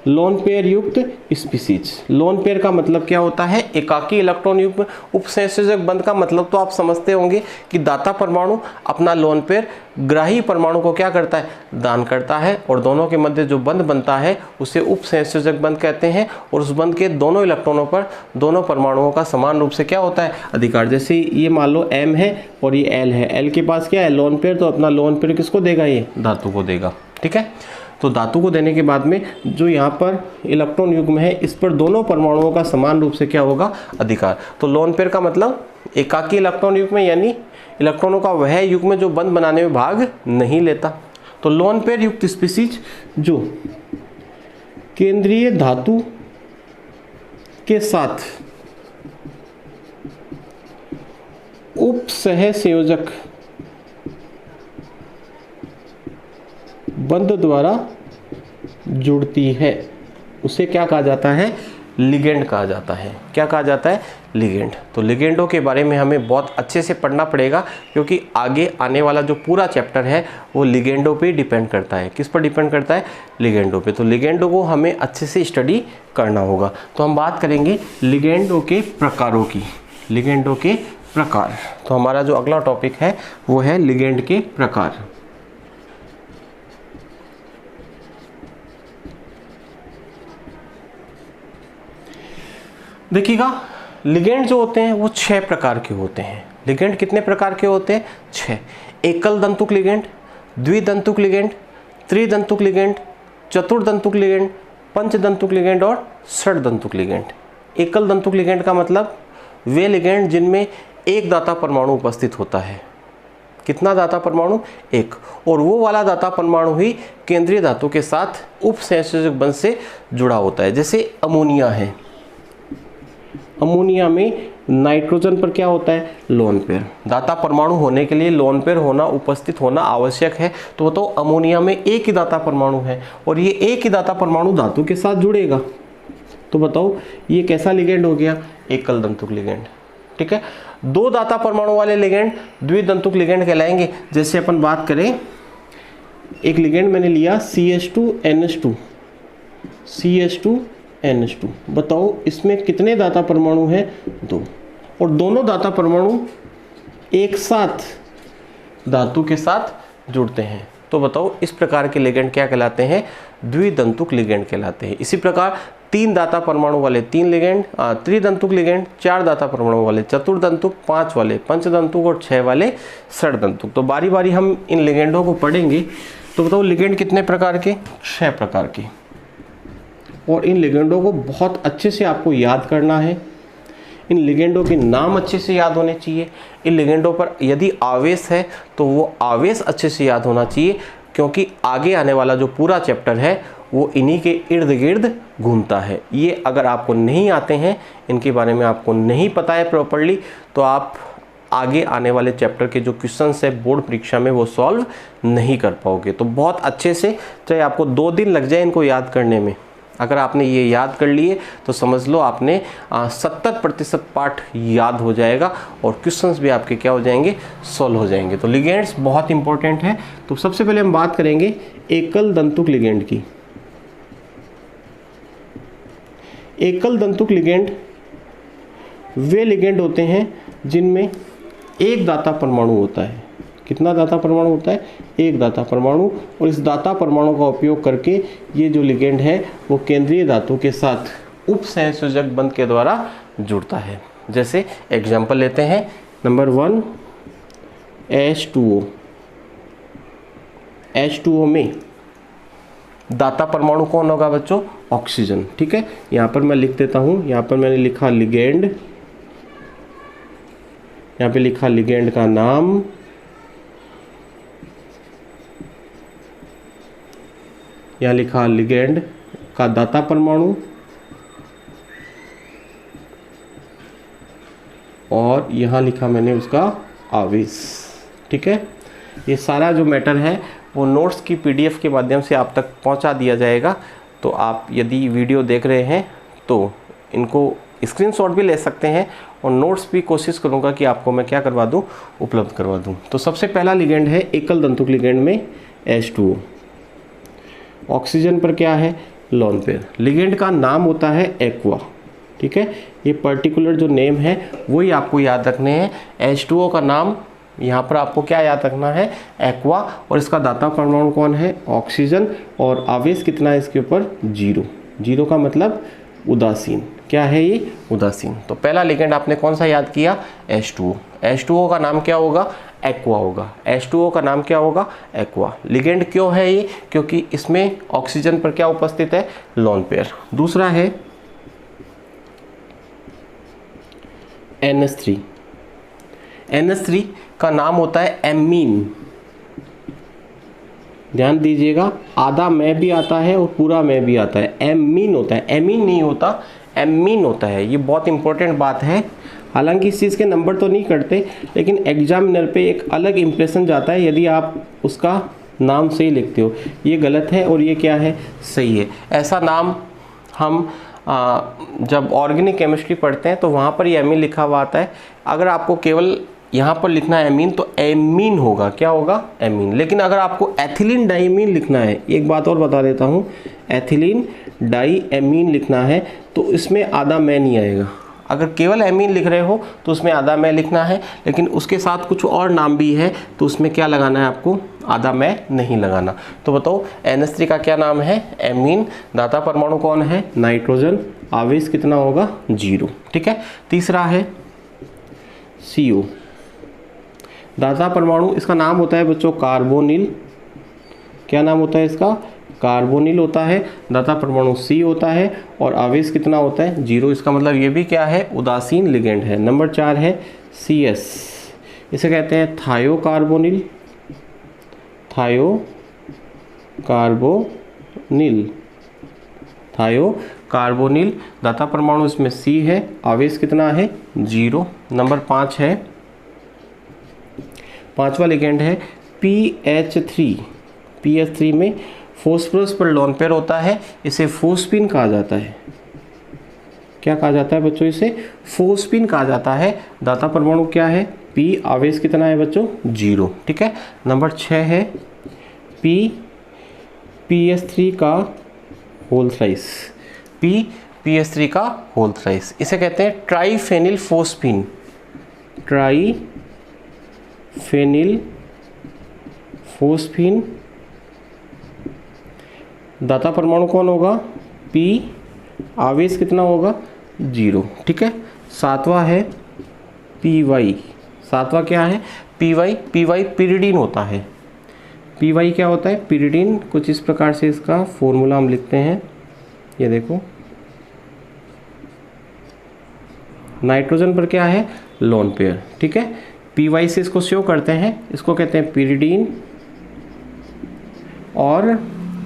लोन पेयर युक्त स्पीसीज। लोन पेयर का मतलब क्या होता है? एकाकी इलेक्ट्रॉन युक्त उपसंयोजक बंध का मतलब तो आप समझते होंगे कि दाता परमाणु अपना लोन पेयर ग्राही परमाणु को क्या करता है? दान करता है, और दोनों के मध्य जो बंध बनता है उसे उपसंयोजक बंध कहते हैं। और उस बंध के दोनों इलेक्ट्रॉनों पर दोनों परमाणुओं का समान रूप से क्या होता है? अधिकार। जैसे ये मान लो M है और ये L है, L के पास क्या है? Lone pair. तो अपना लोन पेयर किसको देगा? ये धातु को देगा। ठीक है, तो धातु को देने के बाद में जो यहाँ पर इलेक्ट्रॉन युग्म है, इस पर दोनों परमाणुओं का समान रूप से क्या होगा? अधिकार। तो लोन पेयर का मतलब एकाकी इलेक्ट्रॉन युग्म, यानी इलेक्ट्रॉनों का वह युग्म जो बंध बनाने में भाग नहीं लेता। तो लोन पेयर युक्त स्पीसीज जो केंद्रीय धातु के साथ उप सहसंयोजक बंध द्वारा जुड़ती है, उसे क्या कहा जाता है? लिगेंड कहा जाता है। क्या कहा जाता है? लिगेंड। तो लिगेंडों के बारे में हमें बहुत अच्छे से पढ़ना पड़ेगा, क्योंकि आगे आने वाला जो पूरा चैप्टर है वो लिगेंडों पे डिपेंड करता है। किस पर डिपेंड करता है? लिगेंडों पे। तो लिगेंडों को हमें अच्छे से स्टडी करना होगा। तो हम बात करेंगे लिगेंडों के प्रकारों की। लिगेंडों के प्रकार। तो हमारा जो अगला टॉपिक है वो है लिगेंड के प्रकार। देखिएगा, लिगेंड जो होते हैं वो 6 प्रकार के होते हैं। लिगेंड कितने प्रकार के होते हैं? 6। एकल दंतुक लिगेंड, द्विदंतुक लिगेंड, त्रिदंतुक लिगेंड, चतुर्दंतुक लिगेंड, पंचदंतुक लिगेंड और षड्दंतुक लिगेंड। एकल दंतुक लिगेंड का मतलब वे लिगेंड जिनमें एक दाता परमाणु उपस्थित होता है। कितना दाता परमाणु? एक। और वो वाला दाता परमाणु ही केंद्रीय धातु के साथ उप सहसंयोजक बंध से जुड़ा होता है। जैसे अमोनिया है, अमोनिया में नाइट्रोजन पर क्या होता है? Lone pair. दाता परमाणु होने के लिए लोन पेयर होना, उपस्थित होना आवश्यक है। तो बताओ, अमोनिया में एक ही दाता परमाणु है और ये एक ही दाता परमाणु धातु के साथ जुड़ेगा, तो बताओ ये कैसा लिगेंड हो गया? एकल दंतुक लिगेंड। ठीक है। 2 दाता परमाणु वाले लिगेंड द्विदंतुक लिगेंड कहलाएंगे। जैसे अपन बात करें, एक लिगेंड मैंने लिया CH2NH2, CH2NH2। बताओ इसमें कितने दाता परमाणु हैं? 2। और दोनों दाता परमाणु एक साथ धातु के साथ जुड़ते हैं। तो बताओ इस प्रकार के लिगेंड क्या कहलाते हैं? द्विदंतुक लिगेंड कहलाते हैं। इसी प्रकार 3 दाता परमाणु वाले 3 लिगेंड त्रिदंतुक लिगेंड, 4 दाता परमाणु वाले चतुर्दंतुक, 5 वाले पंचदंतुक और 6 वाले षड्दंतुक। तो बारी बारी हम इन लिगेंडों को पढ़ेंगे। तो बताओ लिगेंड कितने प्रकार के? 6 प्रकार के। और इन लिगेंडों को बहुत अच्छे से आपको याद करना है। इन लिगेंडों के नाम अच्छे से याद होने चाहिए। इन लिगेंडों पर यदि आवेश है तो वो आवेश अच्छे से याद होना चाहिए, क्योंकि आगे आने वाला जो पूरा चैप्टर है वो इन्हीं के इर्द गिर्द घूमता है। ये अगर आपको नहीं आते हैं, इनके बारे में आपको नहीं पता है प्रॉपर्ली, तो आप आगे आने वाले चैप्टर के जो क्वेश्चंस है बोर्ड परीक्षा में वो सॉल्व नहीं कर पाओगे। तो बहुत अच्छे से, चाहे आपको 2 दिन लग जाए इनको याद करने में, अगर आपने ये याद कर लिए तो समझ लो आपने 70% पार्ट याद हो जाएगा और क्वेश्चंस भी आपके क्या हो जाएंगे? सॉल्व हो जाएंगे। तो लिगेंड्स बहुत इंपॉर्टेंट है। तो सबसे पहले हम बात करेंगे एकल दंतुक लिगेंड की। एकल दंतुक लिगेंड वे लिगेंड होते हैं जिनमें एक दाता परमाणु होता है। कितना दाता परमाणु होता है? एक दाता परमाणु। और इस दाता परमाणु का उपयोग करके ये जो लिगेंड है वो केंद्रीय धातु के साथ उप सहसंयोजक बंध के द्वारा जुड़ता है। जैसे एग्जाम्पल लेते हैं, नंबर 1 H2O। H2O में दाता परमाणु कौन होगा बच्चों? ऑक्सीजन। ठीक है, यहाँ पर मैं लिख देता हूँ, यहाँ पर मैंने लिखा लिगेंड, यहाँ पे लिखा लिगेंड का नाम, यहाँ लिखा लिगेंड का दाता परमाणु, और यहाँ लिखा मैंने उसका आवेश। ठीक है, ये सारा जो मैटर है वो नोट्स की पीडीएफ के माध्यम से आप तक पहुंचा दिया जाएगा। तो आप यदि वीडियो देख रहे हैं तो इनको स्क्रीनशॉट भी ले सकते हैं, और नोट्स भी कोशिश करूंगा कि आपको मैं क्या करवा दूं, उपलब्ध करवा दूं। तो सबसे पहला लिगेंड है एकल दंतुक लिगेंड में H2O। ऑक्सीजन पर क्या है? Lone pair. लिगेंड का नाम होता है एक्वा। ठीक है, ये पर्टिकुलर जो नेम है वही आपको याद रखने हैं। H2O का नाम यहाँ पर आपको क्या याद रखना है? एक्वा। और इसका दाता परमाणु कौन है? ऑक्सीजन। और आवेश कितना है इसके ऊपर? 0। 0 का मतलब उदासीन। क्या है ये? उदासीन। तो पहला लिगेंड आपने कौन सा याद किया? H2O। H2O का नाम क्या होगा? एक्वा होगा। H2O का नाम क्या होगा? एक्वा। लिगेंड क्यों है ये? क्योंकि इसमें ऑक्सीजन पर क्या उपस्थित है? Lone pair. दूसरा है NH3। NH3 का नाम होता है एमीन। ध्यान दीजिएगा, आधा में भी आता है और पूरा में भी आता है। एमीन होता है, एमीन नहीं होता, एमीन होता है। ये बहुत इंपॉर्टेंट बात है। हालांकि इस चीज़ के नंबर तो नहीं कटते, लेकिन एग्जामिनर पे एक अलग इंप्रेशन जाता है यदि आप उसका नाम सही लिखते हो। ये गलत है और ये क्या है? सही है। ऐसा नाम हम जब ऑर्गेनिक केमिस्ट्री पढ़ते हैं तो वहाँ पर ये एमीन लिखा हुआ आता है। अगर आपको केवल यहाँ पर लिखना है एमीन तो एमीन होगा। क्या होगा? एमीन। लेकिन अगर आपको एथिलीन डाइमीन लिखना है, एक बात और बता देता हूँ, एथिलीन डाई एमीन लिखना है तो इसमें आधा में नहीं आएगा। अगर केवल एमीन लिख रहे हो तो उसमें आधा में लिखना है, लेकिन उसके साथ कुछ और नाम भी है तो उसमें क्या लगाना है आपको? आधा में नहीं लगाना। तो बताओ NH3 का क्या नाम है? एमीन। दाता परमाणु कौन है? नाइट्रोजन। आवेश कितना होगा? 0। ठीक है। तीसरा है CO। दाता परमाणु, इसका नाम होता है बच्चों कार्बोनिल। क्या नाम होता है इसका? कार्बोनिल होता है। दाता परमाणु C होता है और आवेश कितना होता है? 0। इसका मतलब ये भी क्या है? उदासीन लिगेंड है। नंबर 4 है CS। इसे कहते हैं थायोकार्बोनिल। थायोकार्बोनिल। थायोकार्बोनिल। दाता परमाणु इसमें C है। आवेश कितना है? 0। नंबर 5 है, पांचवा लिगेंड है PH3। PH3 में फॉस्फोरस पर लोन पेयर होता है। इसे फोस्फिन कहा जाता है। क्या कहा जाता है बच्चों? इसे फोस्फिन कहा जाता है। दाता परमाणु क्या है? P। आवेश कितना है बच्चों? 0। ठीक है। नंबर 6 है PH3 का होल थ्राइस। PH3 का होल थ्राइस। इसे कहते हैं ट्राइफेनिल फोस्फिन। ट्राइफेनिल फोस्फिन। दाता परमाणु कौन होगा? P। आवेश कितना होगा? 0। ठीक है। सातवां है PY। सातवां क्या है? PY। PY पिरिडीन होता है। PY क्या होता है? पिरिडीन। कुछ इस प्रकार से इसका फॉर्मूला हम लिखते हैं, ये देखो। नाइट्रोजन पर क्या है? Lone pair. ठीक है। PY से इसको शो करते हैं, इसको कहते हैं पिरिडीन। और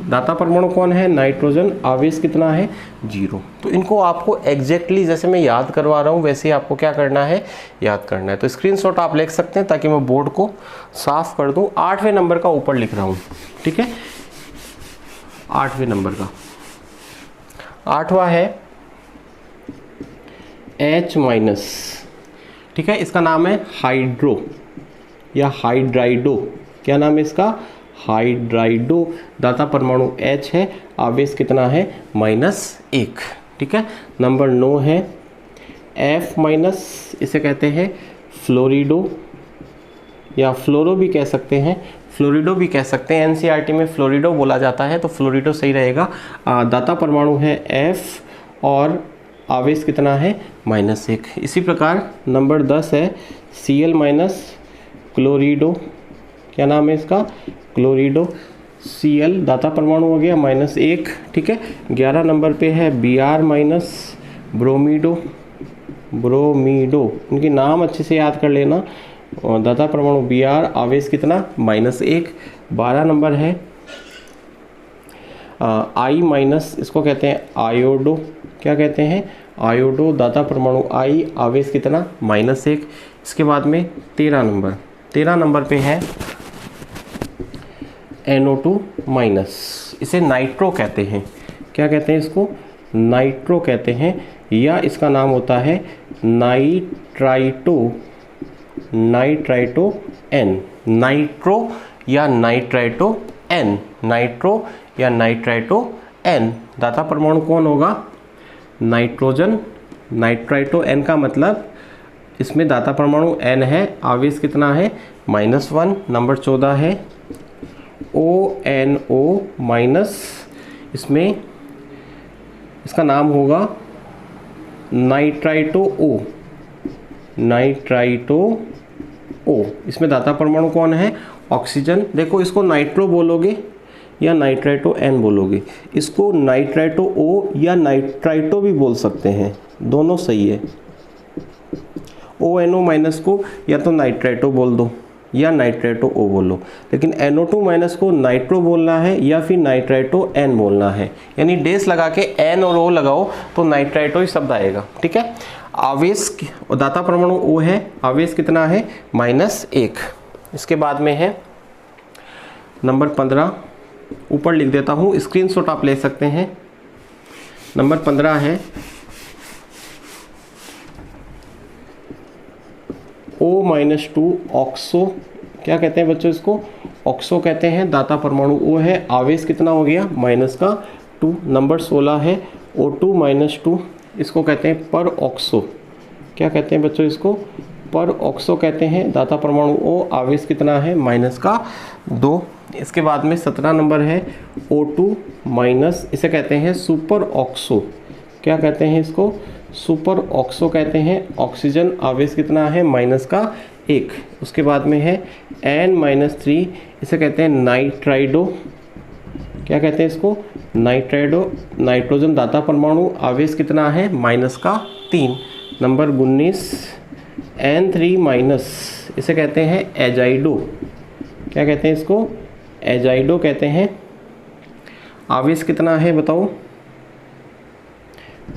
दाता परमाणु कौन है? नाइट्रोजन। आवेश कितना है? 0। तो इनको आपको एग्जैक्टली जैसे मैं याद करवा रहा हूँ वैसे ही आपको क्या करना है? याद करना है। तो स्क्रीनशॉट आप ले सकते हैं ताकि मैं बोर्ड को साफ कर दूँ। 8वें नंबर का ऊपर लिख रहा हूँ। ठीक है, 8वें नंबर का। 8वां है H-। ठीक है, इसका नाम है हाइड्रो या हाइड्राइडो। क्या नाम है इसका? हाइड्राइडो। दाता परमाणु H है। आवेश कितना है? -1। ठीक है। नंबर 9 है F माइनस, इसे कहते हैं फ्लोरिडो या फ्लोरो भी कह सकते हैं, फ्लोरिडो भी कह सकते हैं। एनसीईआरटी में फ्लोरिडो बोला जाता है तो फ्लोरिडो सही रहेगा। दाता परमाणु है F और आवेश कितना है -1। इसी प्रकार नंबर 10 है Cl माइनस क्लोरिडो, क्या नाम है इसका, क्लोरिडो। Cl दाता परमाणु हो गया -1, ठीक है। 11 नंबर पे है Br माइनस ब्रोमीडो, ब्रोमीडो, इनके नाम अच्छे से याद कर लेना। दाता परमाणु Br, आवेश कितना -1। 12 नंबर है I माइनस, इसको कहते हैं आयोडो, क्या कहते हैं, आयोडो। दाता परमाणु I, आवेश कितना -1। इसके बाद में 13 नंबर पे है NO2 माइनस, इसे नाइट्रो कहते हैं, क्या कहते हैं इसको, नाइट्रो कहते हैं, या इसका नाम होता है नाइट्राइटो, नाइट्राइटो N, नाइट्रो या नाइट्राइटो N, नाइट्रो या नाइट्राइटो N। दाता परमाणु कौन होगा, नाइट्रोजन। नाइट्राइटो N का मतलब इसमें दाता परमाणु N है, आवेश कितना है -1। नंबर 14 है ONO माइनस, इसमें इसका नाम होगा नाइट्राइटो O, नाइट्राइटो O। इसमें दाता परमाणु कौन है, ऑक्सीजन। देखो इसको नाइट्रो बोलोगे या नाइट्राइटो N बोलोगे, इसको नाइट्राइटो O या नाइट्राइटो भी बोल सकते हैं, दोनों सही है। ONO माइनस को या तो नाइट्राइटो बोल दो या नाइट्राइटो O बोलो, लेकिन NO2 माइनस को नाइट्रो बोलना है या फिर नाइट्राइटो N बोलना है, यानी डेस लगा के N और O लगाओ तो नाइट्राइटो ही शब्द आएगा, ठीक है। आवेश, दाता परमाणु O है, आवेश कितना है -1। इसके बाद में है नंबर 15, ऊपर लिख देता हूँ, स्क्रीनशॉट आप ले सकते हैं। नंबर 15 है O-2 ऑक्सो, क्या कहते हैं बच्चों इसको, ऑक्सो कहते हैं। दाता परमाणु O है, आवेश कितना हो गया -2। नंबर 16 है O2-2, इसको कहते हैं पर ऑक्सो, क्या कहते हैं बच्चों इसको, पर ऑक्सो कहते हैं। दाता परमाणु O, आवेश कितना है -2। इसके बाद में 17 नंबर है O2-, इसे कहते हैं सुपर ऑक्सो, क्या कहते हैं इसको, सुपर ऑक्सो कहते हैं। ऑक्सीजन, आवेश कितना है -1। उसके बाद में है N-3, इसे कहते हैं नाइट्राइडो, क्या कहते हैं इसको, नाइट्राइडो। नाइट्रोजन दाता परमाणु, आवेश कितना है -3। नंबर 19 N3-, इसे कहते हैं एजाइडो, क्या कहते हैं इसको, एजाइडो कहते हैं। आवेश कितना है बताओ,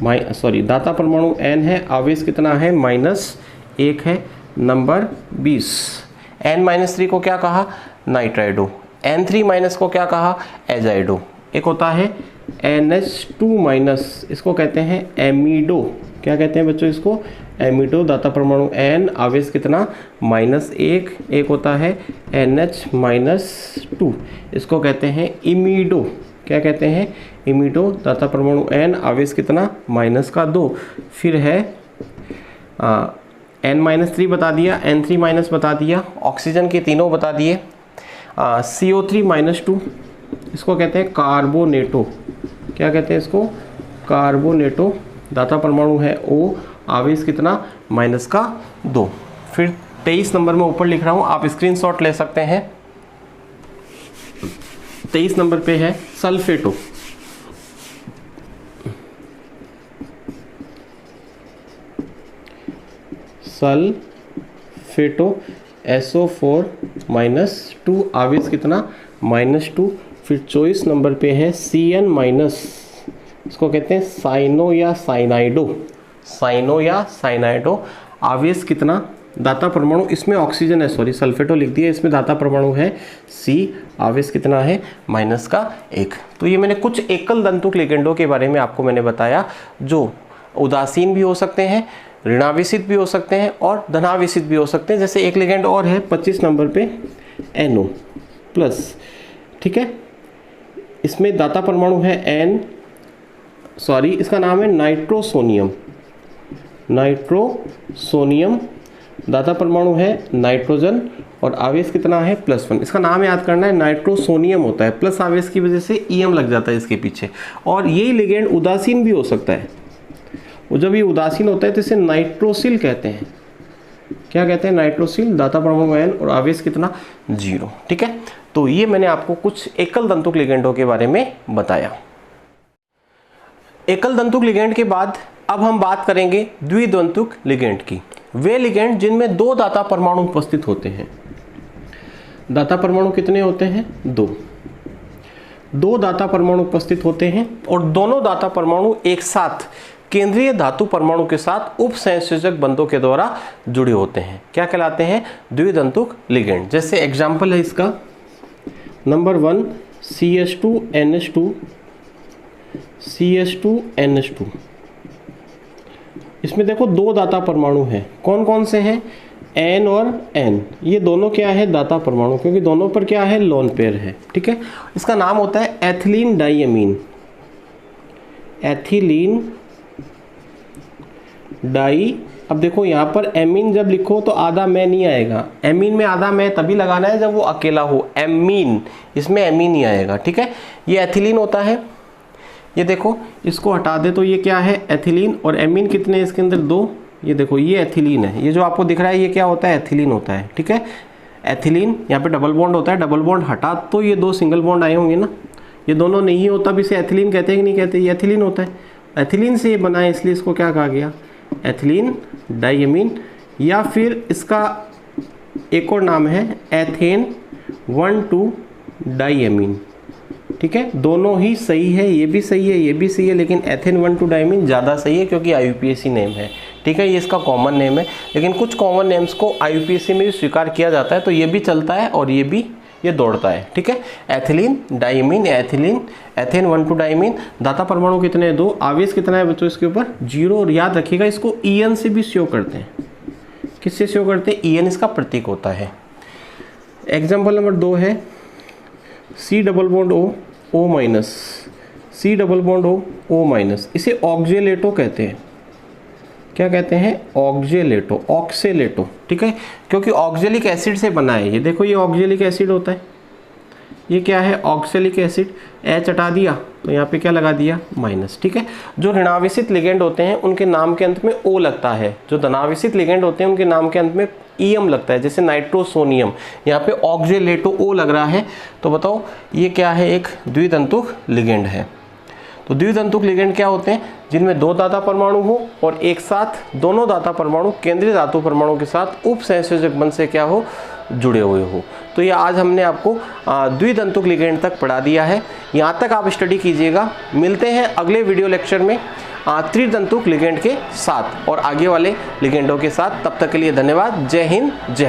दाता परमाणु N है, आवेश कितना है -1 है। नंबर 20 N-3 को क्या कहा, नाइट्राइडो। N3- को क्या कहा, एजाइडो। एक होता है NH2-, इसको कहते हैं एमिडो, क्या कहते हैं बच्चों इसको, एमिडो। दाता परमाणु N, आवेश कितना -1। एक होता है NH-2, इसको कहते हैं इमिडो, क्या कहते हैं, इमिडो। दाता परमाणु N, आवेश कितना -2। फिर है N-3 बता दिया, N3- बता दिया, ऑक्सीजन के तीनों बता दिए। CO3-2, इसको कहते हैं कार्बोनेटो, क्या कहते हैं इसको, कार्बोनेटो। दाता परमाणु है O, आवेश कितना -2। फिर 23 नंबर में ऊपर लिख रहा हूँ, आप स्क्रीनशॉट ले सकते हैं। 23 नंबर पे है सल्फेटो, सल्फेटो SO4-2, आवेश कितना -2। फिर 24 नंबर पे है CN-, इसको कहते हैं साइनो या साइनाइडो, साइनो या साइनाइडो। आवेश कितना, दाता परमाणु, इसमें ऑक्सीजन है, सॉरी सल्फेटो लिख दिया, इसमें दाता परमाणु है C, आवेश कितना है -1। तो ये मैंने कुछ एकल दंतुक लिगेंडों के बारे में आपको मैंने बताया, जो उदासीन भी हो सकते हैं, ऋणावेशित भी हो सकते हैं और धनावेशित भी हो सकते हैं। जैसे एक लिगेंड और है 25 नंबर पे NO+, ठीक है। इसमें दाता परमाणु है इसका नाम है नाइट्रोसोनियम, नाइट्रोसोनियम, दाता परमाणु है नाइट्रोजन और आवेश कितना है +1। इसका नाम याद करना है, नाइट्रोसोनियम होता है, प्लस आवेश की वजह से ईएम लग जाता है इसके पीछे। और यही लिगेंड उदासीन भी हो सकता है, और जब ये उदासीन होता है तो इसे नाइट्रोसिल कहते हैं। क्या कहते हैं? नाइट्रोसिल, दाता परमाणु N और आवेश कितना 0। ठीक है, तो ये मैंने आपको कुछ एकल दंतुक लिगेंडों के बारे में बताया। एकल दंतुक लिगेंड के बाद अब हम बात करेंगे द्विदंतुक लिगेंड की। वे लिगेंड जिनमें 2 दाता परमाणु उपस्थित होते हैं। दाता परमाणु कितने होते हैं? 2 दाता परमाणु उपस्थित होते हैं और दोनों दाता परमाणु एक साथ केंद्रीय धातु परमाणु के साथ उपसंयोजक बंधों के द्वारा जुड़े होते हैं। क्या कहलाते हैं? द्विदंतुक लिगेंड। जैसे एग्जाम्पल है इसका, नंबर 1 CH2NH2, CH2NH2। इसमें देखो 2 दाता परमाणु हैं। कौन कौन से हैं? N और N। ये दोनों क्या है? दाता परमाणु, क्योंकि दोनों पर क्या है? लोन पेयर है। ठीक है, इसका नाम होता है एथिलीन डाइएमीन। Ethylene die. अब देखो यहाँ पर एमीन जब लिखो तो आधा मैं नहीं आएगा। एमीन में आधा मैं तभी लगाना है जब वो अकेला हो। एमीन, इसमें एमीन नहीं आएगा। ठीक है, ये एथिलीन होता है। ये देखो, इसको हटा दे तो ये क्या है? एथिलीन। और एमीन कितने हैं इसके अंदर? 2। ये देखो, ये एथिलीन है। ये जो आपको दिख रहा है ये क्या होता है? एथिलीन होता है। ठीक है, एथिलीन। यहाँ पे डबल बॉन्ड होता है, डबल बॉन्ड हटा तो ये 2 सिंगल बॉन्ड आए होंगे ना। ये दोनों नहीं होता भी इसे एथिलीन कहते हैं कि नहीं कहते? ये एथिलीन होता है। एथिलीन से ये बना है, इसलिए इसको क्या कहा गया? Ethylene diamine. या फिर इसका एक और नाम है एथेन 1,2 डाइएमीन। ठीक है, दोनों ही सही है, ये भी सही है, ये भी सही है, लेकिन एथेन 1,2 डाइएमीन ज़्यादा सही है क्योंकि IUPAC नेम है। ठीक है, ये इसका कॉमन नेम है, लेकिन कुछ कॉमन नेम्स को IUPAC में भी स्वीकार किया जाता है, तो ये भी चलता है और ये भी, ये दौड़ता है। ठीक है, ethylene diamine, ethylene, ethane 1,2 diamine. दाता परमाणु कितने हैं? 2। आवेश कितना है बच्चों इसके ऊपर? 0। और याद रखिएगा इसको EN से भी शो करते हैं। किससे शो करते हैं? EN इसका प्रतीक होता है। एग्जाम्पल नंबर 2 है C double bond O, O-, C double bond O, O-। इसे ऑक्जेलेटो कहते हैं। क्या कहते हैं? ऑक्जेलेटो, ऑक्सेलेटो। ठीक है, क्योंकि ऑक्जेलिक एसिड से बना है। ये देखो, ये ऑक्जेलिक एसिड होता है। ये क्या है? Oxalic acid. H हटा दिया तो यहाँ पे क्या लगा दिया? माइनस। ठीक है, जो ऋणावेशित लिगेंड होते हैं उनके नाम के अंत में O लगता है। जो धनावेशित लिगेंड होते हैं उनके नाम के अंत में EM लगता है। जैसे नाइट्रोसोनियम, यहाँ पे ऑक्जेलेटो O लग रहा है। तो बताओ ये क्या है? एक द्विदंतुक लिगेंड है। तो द्विदंतुक लिगेंड क्या होते हैं? जिनमें 2 दाता परमाणु हो और एक साथ दोनों दाता परमाणु केंद्रीय धातु परमाणु के साथ उपसंयोजक बंध से क्या हो? जुड़े हुए हो। तो ये आज हमने आपको द्विदंतुक लिगेंड तक पढ़ा दिया है। यहाँ तक आप स्टडी कीजिएगा। मिलते हैं अगले वीडियो लेक्चर में त्रिदंतुक लिगेंड के साथ और आगे वाले लिगेंडों के साथ। तब तक के लिए धन्यवाद। जय हिंद, जय भारत।